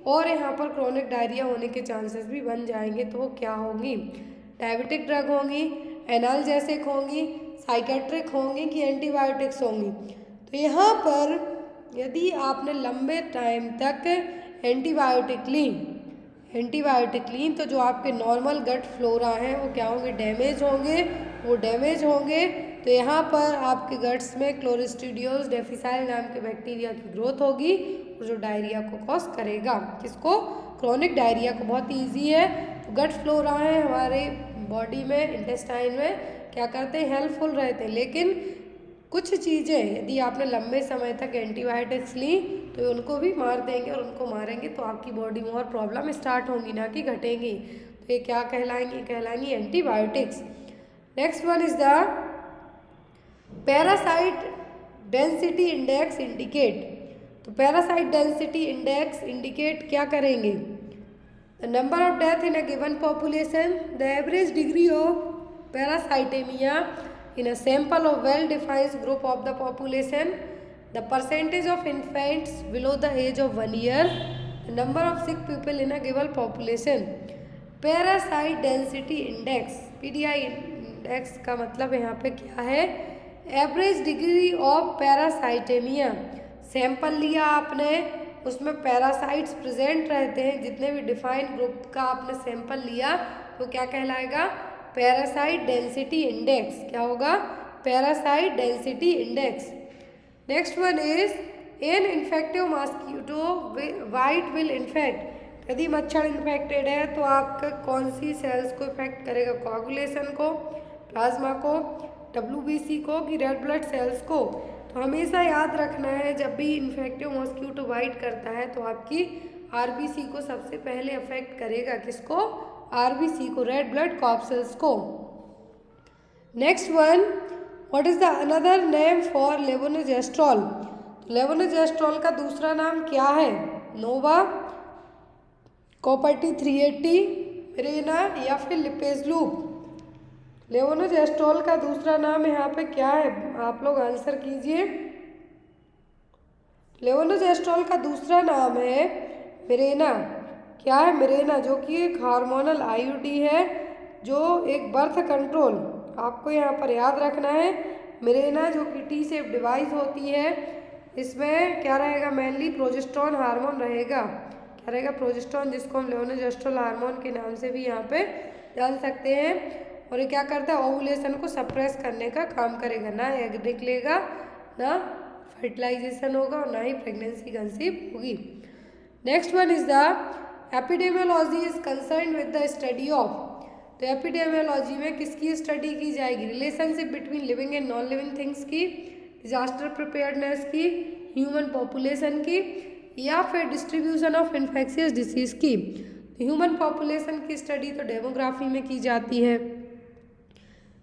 और यहाँ पर क्रॉनिक डायरिया होने के चांसेस भी बन जाएंगे। तो वो क्या होंगी? डायबिटिक ड्रग होंगी, एनाल्जेसिक होंगी, साइकेट्रिक होंगी कि एंटीबायोटिक्स होंगी। तो यहाँ पर यदि आपने लंबे टाइम तक एंटीबायोटिक ली तो जो आपके नॉर्मल गट फ्लोरा हैं वो क्या होंगे? डैमेज होंगे। वो डैमेज होंगे तो यहाँ पर आपके गट्स में क्लोस्ट्रीडियल डेफिसाइल नाम के बैक्टीरिया की ग्रोथ होगी और जो डायरिया को कॉज करेगा। किसको? क्रॉनिक डायरिया को। बहुत ईजी है। गट फ्लोरा है हमारे बॉडी में, इंटेस्टाइन में क्या करते हैं? हेल्पफुल रहते हैं। लेकिन कुछ चीज़ें यदि आपने लंबे समय तक एंटीबायोटिक्स ली तो उनको भी मार देंगे, और उनको मारेंगे तो आपकी बॉडी में और प्रॉब्लम स्टार्ट होंगी, ना कि घटेंगी। तो ये क्या कहलाएंगी? Antibiotics. Next one is the parasite density index indicate. तो पैरासाइट डेंसिटी इंडेक्स इंडिकेट क्या करेंगे? The number of death in a given population, the average degree of parasitaemia in a sample of well-defined group of the population, the percentage of infants below the age of 1 year, the number of sick people in a given population। Parasite density index, PDI index का मतलब यहाँ पे क्या है? Average degree of parasitaemia. Sample लिया आपने, उसमें parasites present रहते हैं, जितने भी डिफाइंड ग्रुप का आपने सैंपल लिया तो क्या कहलाएगा? Parasite density index. क्या होगा? Parasite density index. Next one is an infective mosquito white will infect. यदि मच्छर इन्फेक्टेड है तो आपका कौन सी सेल्स को इफेक्ट करेगा? कोआगुलेशन को, प्लाज्मा को, WBC को कि रेड ब्लड सेल्स को? तो हमेशा याद रखना है जब भी इन्फेक्टिव मॉस्किटो बाइट करता है तो आपकी RBC को सबसे पहले अफेक्ट करेगा। किसको? RBC को, रेड ब्लड कॉर्पसेल्स को। Next one, what is the another name for levonorgestrel. Levonorgestrel का दूसरा नाम क्या है? नोवा, कॉपर्टी 380, मिरेना या फिर लिपेजलूप। लेवोनोजेस्ट्रॉल का दूसरा नाम यहाँ पे क्या है? आप लोग आंसर कीजिए। लेवोनोजेस्ट्रॉल का दूसरा नाम है मिरेना। क्या है? मिरेना, जो कि एक हार्मोनल IUD है, जो एक बर्थ कंट्रोल, आपको यहाँ पर याद रखना है। मिरेना जो कि T शेप डिवाइस होती है, इसमें क्या रहेगा? मेनली प्रोजेस्टेरॉन हार्मोन रहेगा। क्या रहेगा? प्रोजेस्टेरॉन, जिसको हम लेवोनोजेस्ट्रॉल हार्मोन के नाम से भी यहाँ पे जान सकते हैं। और ये क्या करता है? ओवुलेशन को सप्रेस करने का काम करेगा। ना एग निकलेगा, ना फर्टिलाइजेशन होगा, और ना ही प्रेगनेंसी कंसीव होगी। Next one is the epidemiology is concern with the study of. तो एपिडेमियोलॉजी में किसकी स्टडी की जाएगी? Relationship between living and non living things की, डिजास्टर प्रिपेयर्डनेस की, ह्यूमन पॉपुलेशन की, या फिर डिस्ट्रीब्यूशन ऑफ इन्फेक्शियस डिसीज की। ह्यूमन पॉपुलेशन की स्टडी तो डेमोग्राफी में की जाती है।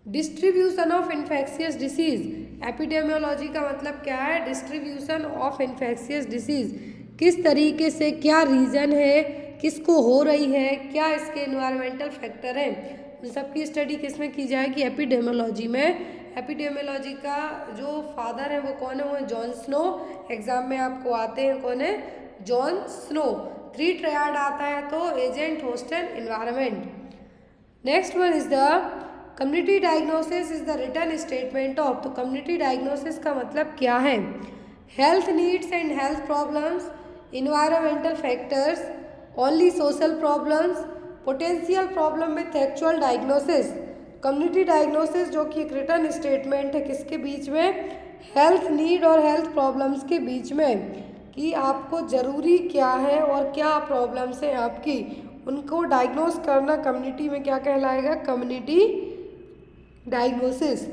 Distribution of infectious disease, epidemiology का मतलब क्या है? डिस्ट्रीब्यूशन ऑफ इन्फेक्शियस डिसीज, किस तरीके से, क्या रीज़न है, किसको हो रही है, क्या इसके एनवायरमेंटल फैक्टर हैं, उन सब की स्टडी किस में की जाएगी? एपिडेमियोलॉजी में। एपिडेमियोलॉजी का जो फादर है वो कौन है? वो है जॉन स्नो। एग्जाम में आपको आते हैं, कौन है? Jon Snow. 3 ट्रायड आता है तो agent, host and environment. Next one is the community diagnosis is the written statement of. तो कम्युनिटी डायग्नोसिस का मतलब क्या है? Health needs and health problems, environmental factors, only social problems, potential problem with actual diagnosis. Community diagnosis जो कि एक written statement है किसके बीच में? हेल्थ नीड और हेल्थ प्रॉब्लम्स के बीच में, कि आपको ज़रूरी क्या है और क्या प्रॉब्लम्स हैं आपकी, उनको डायग्नोस करना कम्युनिटी में क्या कहलाएगा? Community diagnosis.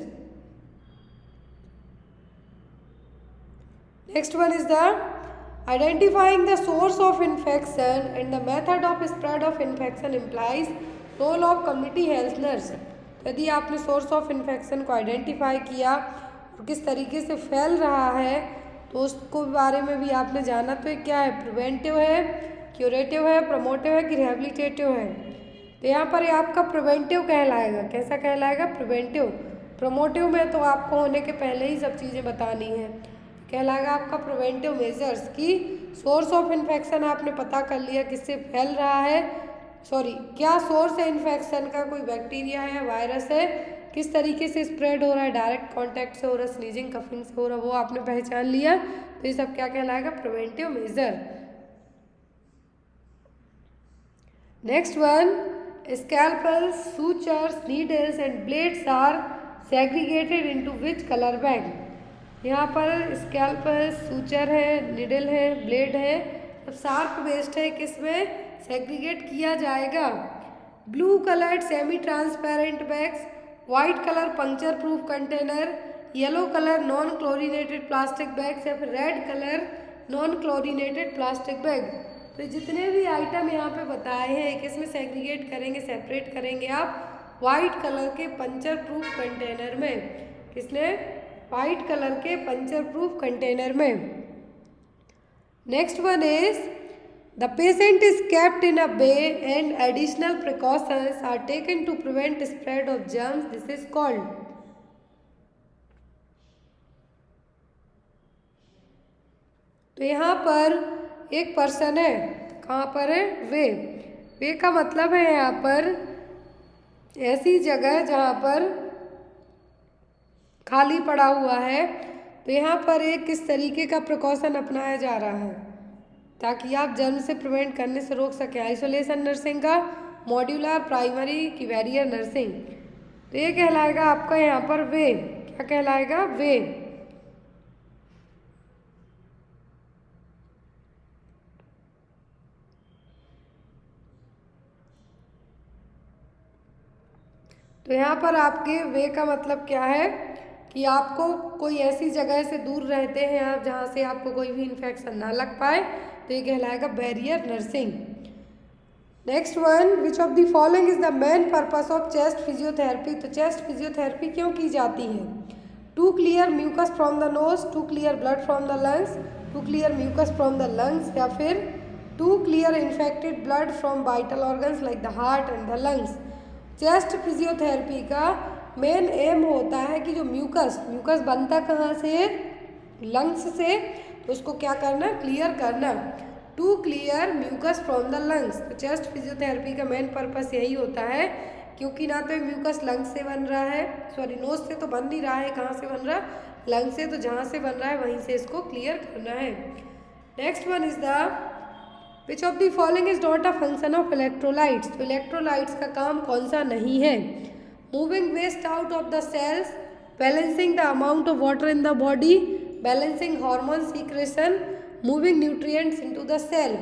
Next one is the identifying the source of infection and the method of spread of infection implies role of community health nurse। यदि आपने सोर्स ऑफ इन्फेक्शन को आइडेंटिफाई किया और किस तरीके से फैल रहा है तो उसको बारे में भी आपने जाना। तो ये क्या है? प्रिवेंटिव है, क्यूरेटिव है, प्रमोटिव है कि रिहेबिलिटेटिव है? तो यहाँ पर ये आपका प्रिवेंटिव कहलाएगा। कैसा कहलाएगा? प्रिवेंटिव। प्रमोटिव में तो आपको होने के पहले ही सब चीज़ें बतानी है, कहलाएगा आपका प्रिवेंटिव मेजर्स। की सोर्स ऑफ इन्फेक्शन आपने पता कर लिया किससे फैल रहा है, क्या सोर्स है इन्फेक्शन का? कोई बैक्टीरिया है, वायरस है, किस तरीके से स्प्रेड हो रहा है, डायरेक्ट कांटेक्ट से हो रहा है, स्नीजिंग, कफिंग से हो रहा है, वो आपने पहचान लिया। तो ये सब क्या कहलाएगा? Preventive measure. Next one, scalpels, sutures, needles and blades are segregated into which colour bag? यहाँ पर स्कैल्पल, सूचर है, निडल है, ब्लेड है, अब शार्प वेस्ट है, किसमें सेग्रीगेट किया जाएगा? Blue coloured semi transparent bags, white colour puncture proof container, yellow colour non chlorinated plastic bags, या फिर red colour non chlorinated plastic bag. तो जितने भी आइटम यहाँ पे बताए हैं किसमें सेग्रीगेट करेंगे, सेपरेट करेंगे आप? वाइट कलर के पंचर प्रूफ कंटेनर में। किसने? वाइट कलर के पंचर प्रूफ कंटेनर में। Next one is the patient is kept in a bay and additional precautions are taken to prevent spread of germs, this is called. तो यहाँ पर एक person है, कहाँ पर है? वे का मतलब है यहाँ पर ऐसी जगह जहाँ पर खाली पड़ा हुआ है। तो यहाँ पर एक किस तरीके का प्रिकॉशन अपनाया जा रहा है ताकि आप जर्म से प्रिवेंट करने से रोक सकें? आइसोलेशन नर्सिंग का, मॉड्यूलर, प्राइमरी की बैरियर नर्सिंग। तो ये कहलाएगा आपका यहाँ पर वे। क्या कहलाएगा? वे। तो यहाँ पर आपके वे का मतलब क्या है कि आपको कोई ऐसी जगह से दूर रहते हैं आप जहाँ से आपको कोई भी इन्फेक्शन ना लग पाए, तो ये कहलाएगा barrier nursing. Next one, which of the following is the main purpose of chest physiotherapy? तो चेस्ट फिजियोथेरेपी क्यों की जाती है? To clear mucus from the nose, to clear blood from the lungs, to clear mucus from the lungs, या फिर to clear infected blood from vital organs like the heart and the lungs. Chest physiotherapy का main aim होता है कि जो mucus बनता कहाँ से? लंग्स से, तो उसको क्या करना? क्लियर करना। To clear mucus from the lungs. तो चेस्ट फिजियोथेरेपी का मेन पर्पस यही होता है, क्योंकि ना तो म्यूकस लंग्स से बन रहा है, नोज से तो बन नहीं रहा है, कहाँ से बन रहा है? लंग्स से। तो जहाँ से बन रहा है वहीं से इसको क्लियर करना है। Next one is the which of the following is not a function of electrolytes? तो इलेक्ट्रोलाइट्स का काम कौन सा नहीं है? Moving waste out of the cells, balancing the amount of water in the body, balancing hormone secretion, moving nutrients into the cell.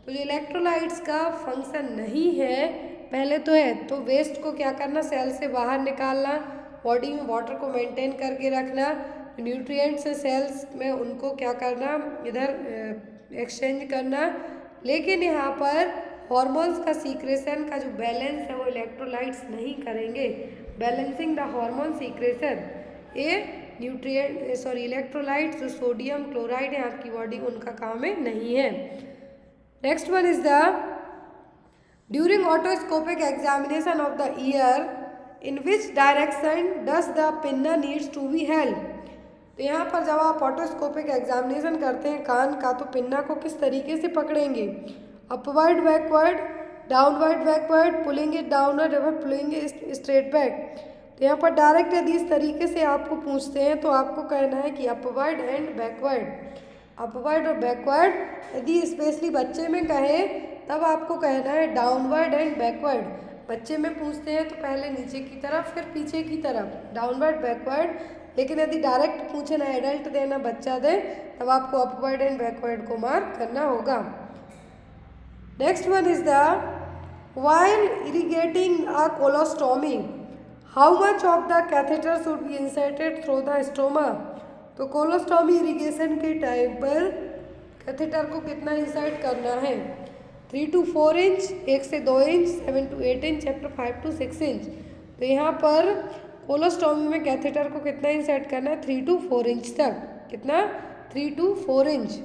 तो जो electrolytes का फंक्शन नहीं है पहले तो है, तो वेस्ट को क्या करना, सेल से बाहर निकालना, बॉडी में वाटर को मेंटेन करके रखना, न्यूट्रिएंट्स से सेल्स में उनको क्या करना, इधर एक्सचेंज करना। लेकिन यहाँ पर हॉर्मोन्स का सीक्रेशन का जो बैलेंस है वो इलेक्ट्रोलाइट्स नहीं करेंगे। Balancing the hormone secretion electrolytes जो सोडियम क्लोराइड है आपकी बॉडी में उनका काम है नहीं है। Next one is the during otoscopic examination of the ear in which direction does the pinna needs to be held. तो यहाँ पर जब आप ऑटोस्कोपिक एग्जामिनेशन करते हैं कान का, तो पिन्ना को किस तरीके से पकड़ेंगे, upward backward, downward backward, pulling it downward, pulling it straight back. तो यहाँ पर डायरेक्ट यदि इस तरीके से आपको पूछते हैं तो आपको कहना है कि अपवर्ड एंड बैकवर्ड, अपवर्ड और बैकवर्ड। यदि स्पेशली बच्चे में कहें तब आपको कहना है डाउनवर्ड एंड बैकवर्ड। बच्चे में पूछते हैं तो पहले नीचे की तरफ फिर पीछे की तरफ, डाउनवर्ड बैकवर्ड। लेकिन यदि डायरेक्ट पूछे ना एडल्ट दे ना बच्चा दे, तब आपको अपवर्ड एंड बैकवर्ड को मार्क करना होगा। Next one is the while irrigating a colostomy how much of the catheter should be inserted through the stoma. तो कोलोस्टोमी इरिगेशन के टाइम पर कैथेटर को कितना इंसर्ट करना है, 3 to 4 इंच, 1 से 2 inch, 7 to 8 inch, chapter 5 to 6 inch. तो यहाँ पर कोलोस्टोमी में कैथेटर को कितना इंसर्ट करना है, 3 to 4 इंच तक। कितना, 3 to 4 inch.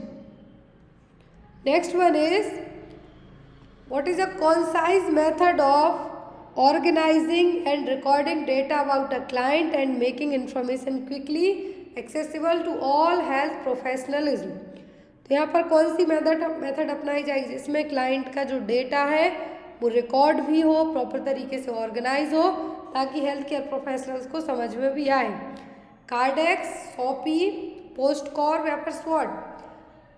Next one is what is a concise method of organizing and recording data about a client and making information quickly accessible to all health professionalism। तो यहाँ पर कौन सी मेथड अपनाई जाएगी जिसमें क्लाइंट का जो डेटा है वो रिकॉर्ड भी हो, प्रॉपर तरीके से ऑर्गेनाइज हो, ताकि हेल्थ केयर प्रोफेशनल्स को समझ में भी आए। कार्डेक्स, सोपी, पोस्टकॉर्ब या फिर स्वॉट।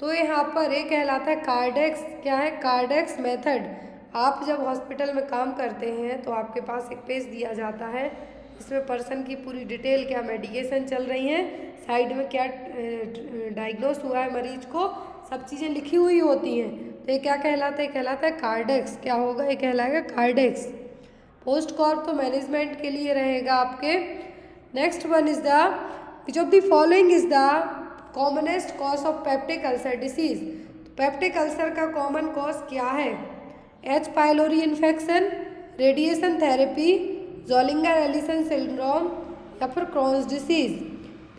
तो यहाँ पर एक कहलाता है कार्डेक्स। क्या है, कार्डेक्स मेथड। आप जब हॉस्पिटल में काम करते हैं तो आपके पास एक पेज दिया जाता है, इसमें पर्सन की पूरी डिटेल, क्या मेडिकेशन चल रही हैं, साइड में क्या डायग्नोस हुआ है मरीज को, सब चीज़ें लिखी हुई होती हैं। तो ये क्या कहलाता है, कहलाता है कार्डेक्स। क्या होगा, ये कहलाएगा कार्डेक्स। पोस्टकॉर्ब तो मैनेजमेंट के लिए रहेगा आपके। Next one is the which of the following is the commonest cause of peptic ulcer disease. Peptic ulcer का कॉमन कॉज क्या है, H pylori infection, radiation therapy, Zollinger Allison syndrome या फिर क्रॉन्स डिसीज।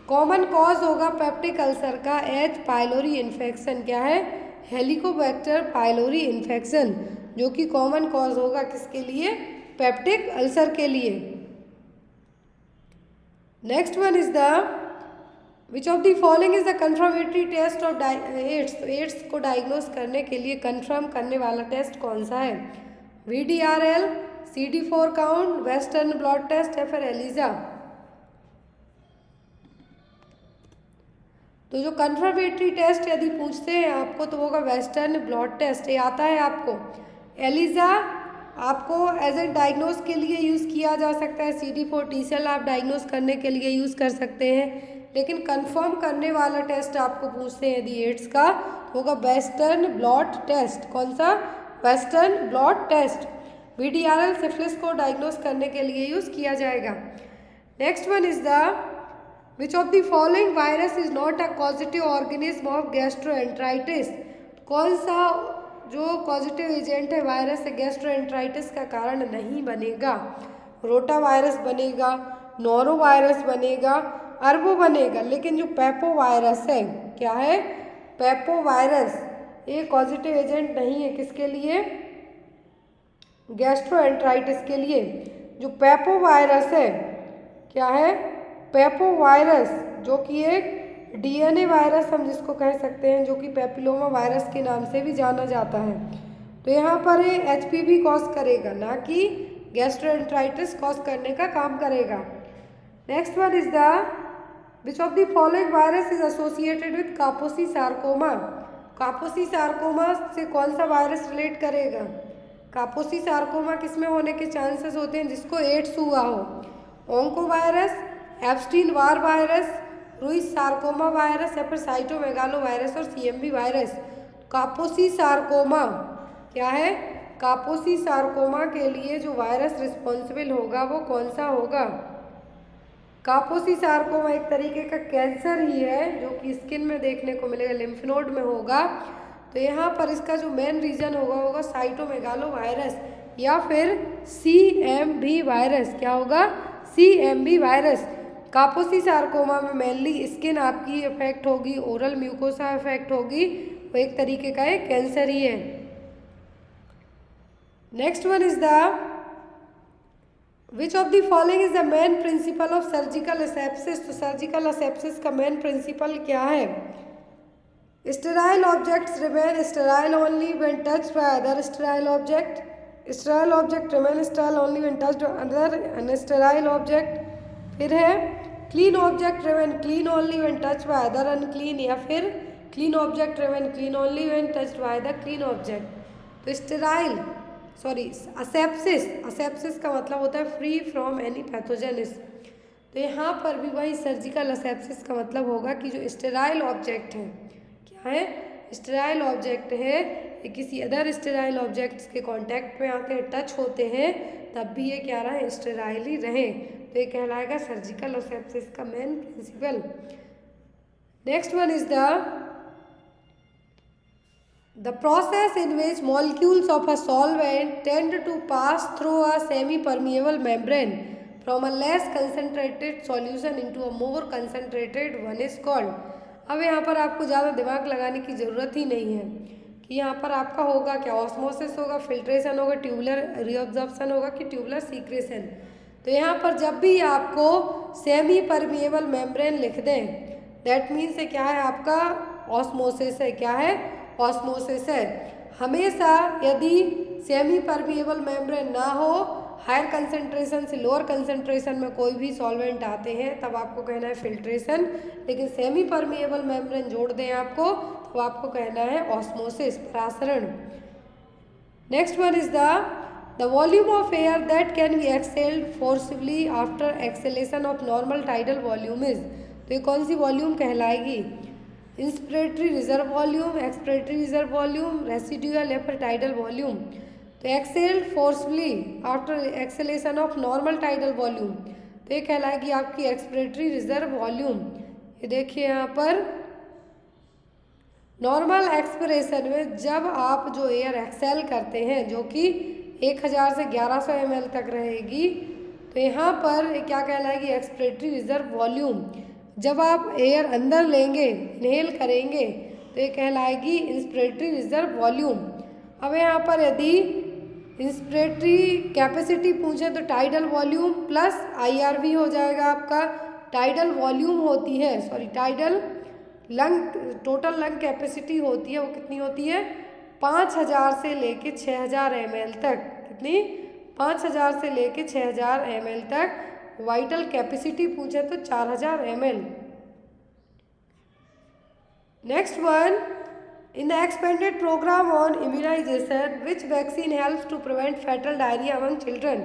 कॉमन कॉज होगा peptic ulcer का H pylori infection. क्या है, Helicobacter pylori infection, जो कि कॉमन कॉज होगा किसके लिए, पेप्टिक अल्सर के लिए। Next one is the which of the following is the confirmatory test of AIDS. तो एड्स को डायग्नोस करने के लिए कंफर्म करने वाला टेस्ट कौन सा है, VDRL, CD4 count, western blot test या फिर एलिजा। तो जो कंफर्मेटरी टेस्ट यदि पूछते हैं आपको तो होगा वेस्टर्न ब्लॉट टेस्ट, ये आता है आपको। एलिजा आपको एज ए डायग्नोस के लिए यूज़ किया जा सकता है, CD4 टी सेल आप डायग्नोस करने के लिए यूज़ कर सकते हैं। लेकिन कंफर्म करने वाला टेस्ट आपको पूछते हैं यदि एड्स का, होगा वेस्टर्न ब्लॉट टेस्ट। कौन सा, western blot test. VDRL syphilis को डायग्नोस करने के लिए यूज़ किया जाएगा। Next one is the which of the following virus is not a causative organism of gastroenteritis. कौन सा जो पॉजिटिव एजेंट है वायरस से गैस्ट्रोएंट्राइटिस का कारण नहीं बनेगा, रोटा वायरस बनेगा, नोरो वायरस बनेगा, अर्बो बनेगा। लेकिन जो पेपो वायरस है, क्या है, पेपो वायरस, ये पॉजिटिव एजेंट नहीं है किसके लिए, गैस्ट्रोएंट्राइटिस के लिए। जो पेपो वायरस है, क्या है, पेपो वायरस, जो कि एक DNA वायरस हम जिसको कह सकते हैं, जो कि पेपिलोमा वायरस के नाम से भी जाना जाता है। तो यहाँ पर ये HPV कॉज करेगा, ना कि गैस्ट्रोएंट्राइटिस कॉज करने का काम करेगा। Next one is the which of the following virus is associated with कापोसी sarcoma. कापोसी sarcoma से कौन सा वायरस रिलेट करेगा, कापोसी सार्कोमा किस में होने के चांसेस होते हैं, जिसको एड्स हुआ हो, ओंको वायरस, एप्स्टीन वार वायरस, रुइस सार्कोमा वायरस या फिर साइटोमेगालो वायरस और CMV वायरस। कापोसी सार्कोमा क्या है, कापोसी सार्कोमा के लिए जो वायरस रिस्पॉन्सिबल होगा वो कौन सा होगा? कापोसी सार्कोमा एक तरीके का कैंसर ही है जो कि स्किन में देखने को मिलेगा, लिम्फ नोड में होगा। तो यहाँ पर इसका जो मेन रीजन होगा साइटोमेगालो वायरस या फिर CMV वायरस। क्या होगा? CMV virus. कापोसी सार्कोमा में मेनली स्किन आपकी इफेक्ट होगी, ओरल म्यूकोसा इफेक्ट होगी, वो एक तरीके का एक कैंसर ही है। Next one is the which of the following is the main principle of surgical asepsis. तो सर्जिकल एसेप्सिस का मेन प्रिंसिपल क्या है? Sterile objects remain sterile only when touched by other sterile object. Sterile object remain sterile only when touched by other unsterile object. फिर है clean object remain clean only when touched by other unclean, या फिर clean object remain clean only when touched by the clean object. तो asepsis का मतलब होता है free from any pathogenesis. तो यहाँ पर भी वही सर्जिकल असेप्सिस का मतलब होगा कि जो स्टेराइल ऑब्जेक्ट है, क्या है? स्टेराइल ऑब्जेक्ट है, ये किसी अदर स्टेराइल ऑब्जेक्ट्स के कांटेक्ट में आते हैं, टच होते हैं, तब भी ये क्या रहे? स्टेराइल ही रहे। तो ये कहलाएगा सर्जिकल असेप्सिस का main principle. Next one is the process in which molecules of a solvent tend to pass through a semi-permeable membrane from a less concentrated solution into a more concentrated one is called। अब यहाँ पर आपको ज़्यादा दिमाग लगाने की ज़रूरत ही नहीं है कि यहाँ पर आपका होगा क्या? ऑस्मोसिस होगा, फिल्ट्रेशन होगा, ट्यूबुलर रीअब्जॉर्प्शन होगा कि ट्यूबुलर सीक्रेशन। तो यहाँ पर जब भी आपको सेमी परमिएबल मेम्ब्रेन लिख दें, दैट मीन्स क्या है? आपका ऑस्मोसिस है। क्या है? ऑस्मोसिस है। हमेशा यदि सेमी परमिएबल मेम्ब्रेन ना हो, हायर कंसंट्रेशन से लोअर कंसंट्रेशन में कोई भी सॉल्वेंट आते हैं, तब आपको कहना है फिल्ट्रेशन। लेकिन सेमी परमिएबल मेम्ब्रेन जोड़ दें आपको, तो आपको कहना है ऑस्मोसिस, परासरण। Next one is the volume of air that can be exhaled forcibly after exhalation of normal tidal volume is. तो ये कौन सी वॉल्यूम कहलाएगी? Inspiratory reserve volume, expiratory reserve volume, residual या फिर टाइडल वॉल्यूम। तो exhaled forcefully after exhalation of normal tidal volume, तो ये कहलाएगी आपकी एक्सपिरेटरी रिजर्व वॉल्यूम। ये देखिए यहाँ पर नॉर्मल एक्सपिरेशन में जब आप जो एयर एक्सेल करते हैं, जो कि 1000 से 1100 ml तक रहेगी, तो यहाँ पर क्या कहलाएगी? Expiratory reserve volume. जब आप एयर अंदर लेंगे, इनहेल करेंगे, तो ये कहलाएगी इंस्पिरेटरी रिजर्व वॉल्यूम। अब यहाँ पर यदि इंस्पिरेटरी कैपेसिटी पूछे तो टाइडल वॉल्यूम प्लस IRV हो जाएगा आपका। टाइडल वॉल्यूम होती है, tidal lung, total lung capacity होती है, वो कितनी होती है? 5000 से लेके 6000 ml तक। कितनी? 5000 से लेके 6000 ml तक। वाइटल कैपेसिटी पूछे तो 4000 ml। Next one, in the expanded programme on immunization which vaccine helps to prevent fatal diarrhoea among children.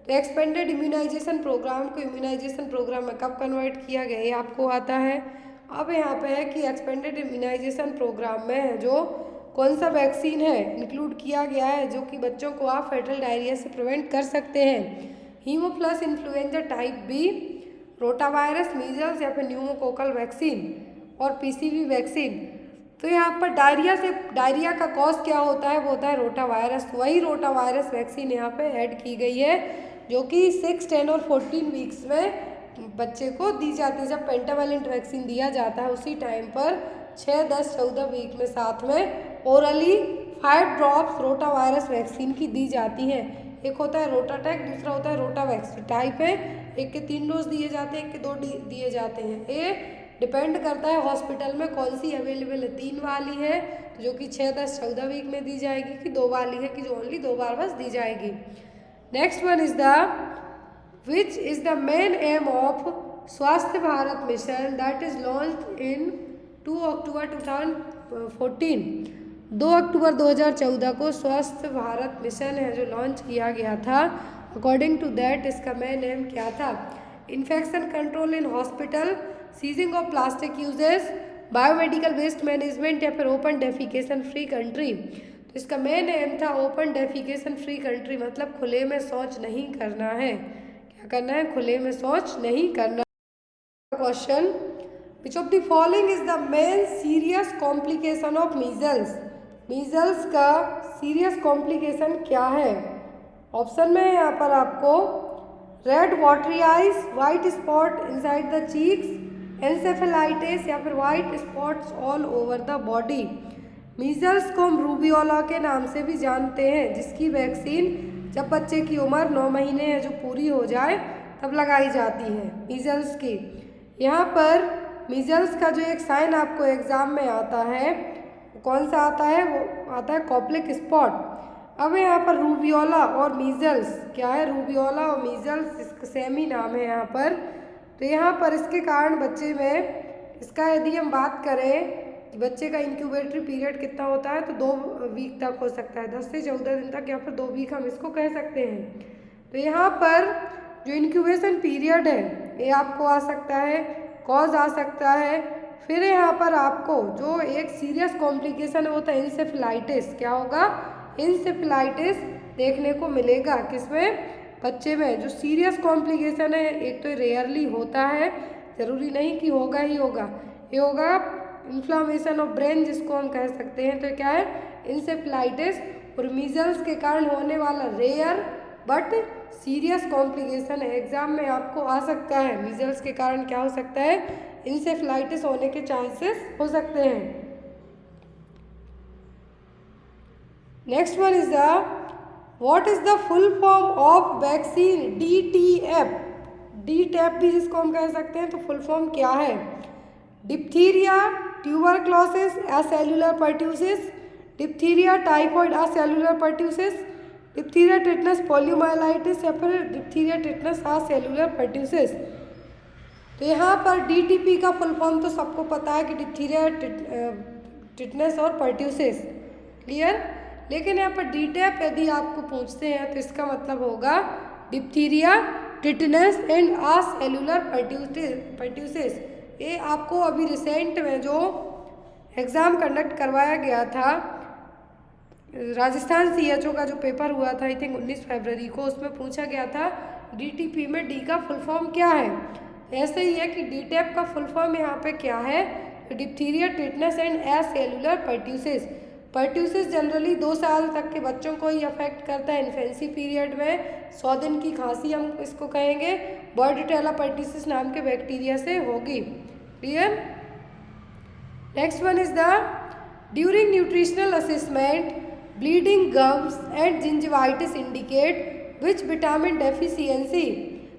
तो एक्सपेंडेड इम्यूनाइजेशन प्रोग्राम को इम्यूनाइजेशन प्रोग्राम में कब कन्वर्ट किया गया, ये आपको आता है। अब यहाँ पे है कि एक्सपेंडेड इम्यूनाइजेशन प्रोग्राम में जो कौन सा वैक्सीन है इंक्लूड किया गया है जो कि बच्चों को आप फैटल डायरिया से प्रिवेंट कर सकते हैं। Haemophilus influenza type B, rotavirus, measles या फिर न्यूमोकोकल वैक्सीन और PCV वैक्सीन। तो यहाँ पर डायरिया का कॉज क्या होता है? वो होता है रोटावायरस। वही रोटावायरस वैक्सीन यहाँ पे ऐड की गई है जो कि 6, 10 और 14 वीक्स में बच्चे को दी जाती है। जब पेंटावैलेंट वैक्सीन दिया जाता है उसी टाइम पर 6, 10, 14 वीक में साथ में ओरली 5 ड्रॉप्स रोटावायरस वैक्सीन की दी जाती हैं। एक होता है रोटाटैक, दूसरा होता है रोटावैक्स। टाइप है, एक के 3 डोज दिए जाते हैं, एक के 2 दिए जाते हैं। ये डिपेंड करता है हॉस्पिटल में कौन सी अवेलेबल है। 3 वाली है तो जो कि 6, 10, 14 वीक में दी जाएगी, कि 2 वाली है कि जो ओनली 2 बार बस दी जाएगी। Next one is which is the main aim of Swasthya Bharat mission that is launch in 2 अक्टूबर 2014। 2 अक्टूबर 2014 को स्वस्थ भारत मिशन है जो लॉन्च किया गया था। अकॉर्डिंग टू दैट इसका मेन एम क्या था? Infection control in hospital, ceasing of plastic uses, biomedical waste management या फिर ओपन डेफिकेशन फ्री कंट्री। तो इसका मेन एम था ओपन डेफिकेशन फ्री कंट्री, मतलब खुले में शौच नहीं करना है। क्या करना है? खुले में शौच नहीं करना। Question, which of the following is the main serious complication of measles? Measles का सीरियस कॉम्प्लिकेशन क्या है? ऑप्शन में यहाँ पर आपको red watery eyes, white spot inside the cheeks, encephalitis या फिर white spots all over the body. Measles को हम रूबियोला के नाम से भी जानते हैं, जिसकी वैक्सीन जब बच्चे की उम्र 9 महीने है जो पूरी हो जाए तब लगाई जाती है मीजल्स की। यहाँ पर मीजल्स का जो एक साइन आपको एग्ज़ाम में आता है वो कौन सा आता है? वो आता है कॉप्लिक स्पॉट। अब यहाँ पर रूबियोला और मीजल्स क्या है? रूबियोला और मीजल्स इसका सेम ही नाम है यहाँ पर। तो यहाँ पर इसके कारण बच्चे में इसका यदि हम बात करें कि बच्चे का इंक्यूबेटरी पीरियड कितना होता है तो 2 वीक तक हो सकता है, 10 से 14 दिन तक या फिर 2 वीक हम इसको कह सकते हैं। तो यहाँ पर जो इंक्यूबेशन पीरियड है ये आपको आ सकता है, कॉज आ सकता है, फिर यहाँ पर आपको जो एक सीरियस कॉम्प्लिकेशन होता है इंसेफेलाइटिस, क्या होगा? इंसेफेलाइटिस देखने को मिलेगा किसमें? बच्चे में। जो सीरियस कॉम्प्लिकेशन है एक तो रेयरली होता है, ज़रूरी नहीं कि होगा ही होगा, ये होगा इन्फ्लामेशन ऑफ ब्रेन जिसको हम कह सकते हैं। तो क्या है? इंसेफेलाइटिस। और मीजल्स के कारण होने वाला रेयर बट सीरियस कॉम्प्लिकेशन है, एग्जाम में आपको आ सकता है। मीजल्स के कारण क्या हो सकता है? इंसेफेलाइटिस होने के चांसेस हो सकते हैं। Next one is the what is the full form of vaccine DTF? DTF भी जिसको हम कह सकते हैं, तो फुल फॉर्म क्या है? Diphtheria, tuberculosis, acellular pertussis, diphtheria typhoid acellular pertussis, diphtheria tetanus poliomyelitis या फिर डिप्थीरिया टिटनस एसेल्युलर पर्ट्यूसिस। तो यहाँ पर DTP का फुल फॉर्म तो सबको पता है कि डिप्थीरिया टिटनस और पर्ट्यूसिस, क्लियर। लेकिन यहाँ पर DTF यदि आपको पूछते हैं तो इसका मतलब होगा diphtheria tetanus and acellular pertussis. ये आपको अभी रिसेंट में जो एग्ज़ाम कंडक्ट करवाया गया था राजस्थान CHO का जो पेपर हुआ था आई थिंक 19 फरवरी को, उसमें पूछा गया था DTP में D का फुल फॉर्म क्या है। ऐसे ही है कि DTF का फुल फॉर्म यहाँ पे क्या है? Diphtheria tetanus and acellular pertussis. Pertussis generally 2 साल तक के बच्चों को ही अफेक्ट करता है, इन्फेंसी पीरियड में 100 दिन की खांसी हम इसको कहेंगे, बॉर्डिटेला पर्ट्यूसिस नाम के बैक्टीरिया से होगी, clear. Next one is the during nutritional assessment bleeding gums and gingivitis indicate which vitamin deficiency.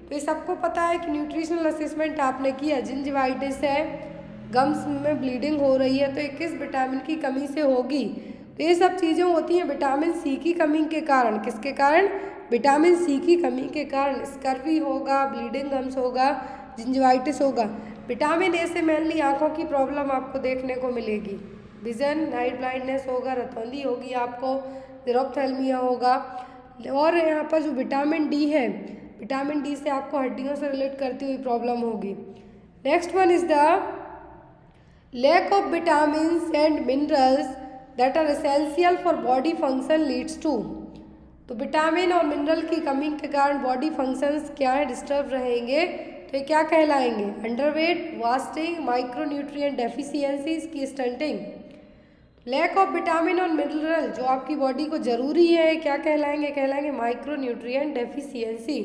तो ये सबको पता है कि न्यूट्रिशनल असेसमेंट आपने किया, जिंजिवाइटिस है, गम्स में ब्लीडिंग हो रही है, तो ये किस विटामिन की कमी से होगी? तो ये सब चीज़ें होती हैं विटामिन C की कमी के कारण। किसके कारण? विटामिन C की कमी के कारण स्कर्वी होगा, ब्लीडिंग गम्स होगा, जिंजिवाइटिस होगा। विटामिन A से मेनली आँखों की प्रॉब्लम आपको देखने को मिलेगी, विजन, नाइट ब्लाइंडनेस होगा, रतौंधी होगी, आपको ज़ेरोप्थेल्मिया होगा। और यहाँ पर जो विटामिन D है, विटामिन D से आपको हड्डियों से रिलेट करती हुई प्रॉब्लम होगी। Next one is the lack of vitamins and minerals that are essential for body function leads to. तो विटामिन और मिनरल की कमी के कारण बॉडी फंक्शंस क्या है? डिस्टर्ब रहेंगे। तो ये क्या कहलाएंगे? अंडरवेट, वास्टिंग, माइक्रोन्यूट्रिएंट डेफिशिएंसीज की स्टंटिंग। लैक ऑफ विटामिन और मिनरल जो आपकी बॉडी को ज़रूरी है क्या कहलाएंगे? कहलाएंगे माइक्रोन्यूट्रिएंट डेफिशिएंसी।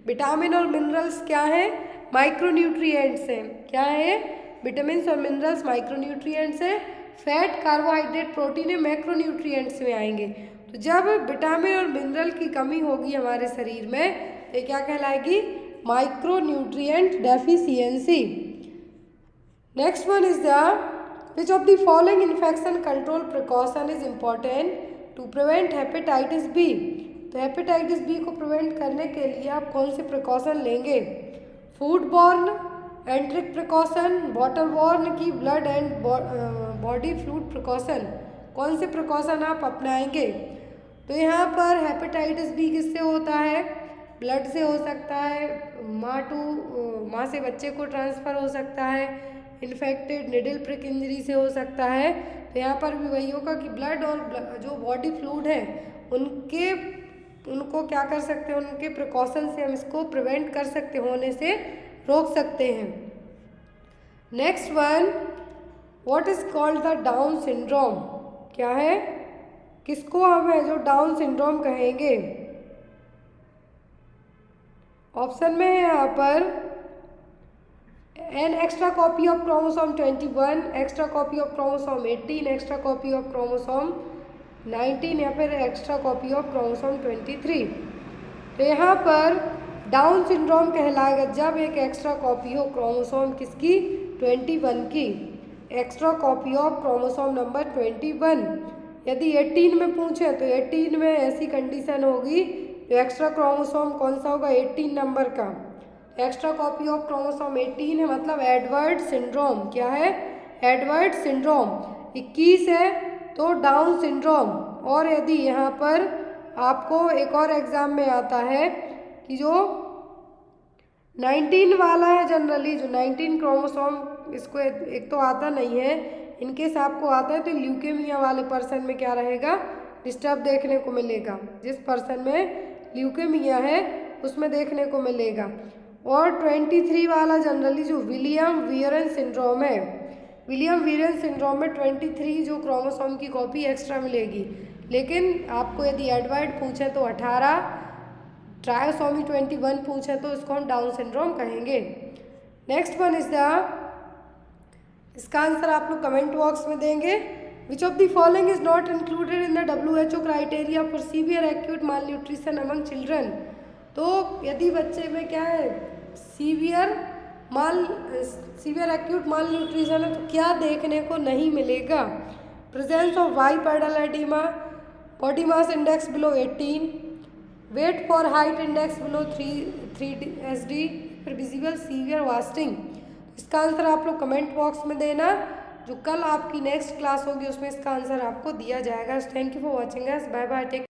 विटामिन और मिनरल्स क्या है? माइक्रोन्यूट्रिएंट्स हैं। क्या है? विटामिन और मिनरल्स माइक्रोन्यूट्रिएंट्स हैं। फैट, कार्बोहाइड्रेट, प्रोटीन ये मैक्रोन्यूट्रिएंट्स में आएंगे। तो जब विटामिन और मिनरल की कमी होगी हमारे शरीर में तो क्या कहलाएगी? Micronutrient deficiency. Next one is the Which of the following infection control precaution is important to prevent hepatitis B? तो हेपेटाइटिस बी को प्रिवेंट करने के लिए आप कौन से प्रिकॉशन लेंगे? Food borne, enteric precaution, water borne की blood and body fluid precaution, कौन से प्रिकॉशन आप अपनाएंगे? तो यहाँ पर हेपेटाइटिस बी किससे होता है? ब्लड से हो सकता है, माँ से बच्चे को ट्रांसफ़र हो सकता है, इन्फेक्टेड निडल प्रिक इंजरी से हो सकता है। तो यहाँ पर भी वही होगा कि ब्लड और जो बॉडी फ्लूइड है उनको क्या कर सकते हैं, उनके प्रिकॉशन से हम इसको प्रिवेंट कर सकते, होने से रोक सकते हैं। Next one, what is called the down syndrome, क्या है, किसको हम है जो डाउन सिंड्रोम कहेंगे। ऑप्शन में है यहाँ पर an extra copy of chromosome 21, extra copy of chromosome 18, extra copy of chromosome 19 या फिर एक्स्ट्रा कॉपी ऑफ क्रोमोसोम 23। तो यहाँ पर डाउन सिंड्रोम कहलाएगा जब एक एक्स्ट्रा कॉपी हो क्रोमोसोम किसकी, 21 की, extra copy of chromosome number 21। यदि 18 में पूछे तो 18 में ऐसी कंडीशन होगी तो एक्स्ट्रा क्रोमोसोम कौन सा होगा, 18 नंबर का। एक्स्ट्रा कॉपी ऑफ क्रोमोसोम 18 है, मतलब एडवर्ड सिंड्रोम, क्या है, एडवर्ड सिंड्रोम। 21 है तो डाउन सिंड्रोम। और यदि यहाँ पर आपको एक और एग्जाम में आता है कि जो 19 वाला है, जनरली जो 19 क्रोमोसोम, इसको एक तो आता नहीं है, इनकेस आपको आता है तो ल्यूकेमिया वाले पर्सन में क्या रहेगा, डिस्टर्ब देखने को मिलेगा। जिस पर्सन में ल्यूकेमिया है उसमें देखने को मिलेगा। और 23 वाला जनरली जो विलियम वियरन सिंड्रोम है, विलियम वियरन सिंड्रोम में 23 जो क्रोमोसोम की कॉपी एक्स्ट्रा मिलेगी। लेकिन आपको यदि एडवर्ड पूछे तो 18, ट्रायोसोमी 21 पूछे तो इसको हम डाउन सिंड्रोम कहेंगे। नेक्स्ट वन इज द, इसका आंसर आप लोग कमेंट बॉक्स में देंगे। विच of the following is not included in the WHO criteria for severe acute mall nutrition among children. तो यदि बच्चे में क्या है, सीवियर एक्यूट माल न्यूट्रिशन है तो क्या देखने को नहीं मिलेगा, presence of bipedal oedema, body mass index below 18, weight for height index below 3SD, फिर विजिबल सीवियर वास्टिंग। इसका आंसर आप लोग कमेंट बॉक्स में देना, जो कल आपकी नेक्स्ट क्लास होगी उसमें इसका आंसर आपको दिया जाएगा। Thank you for watching us, bye bye, take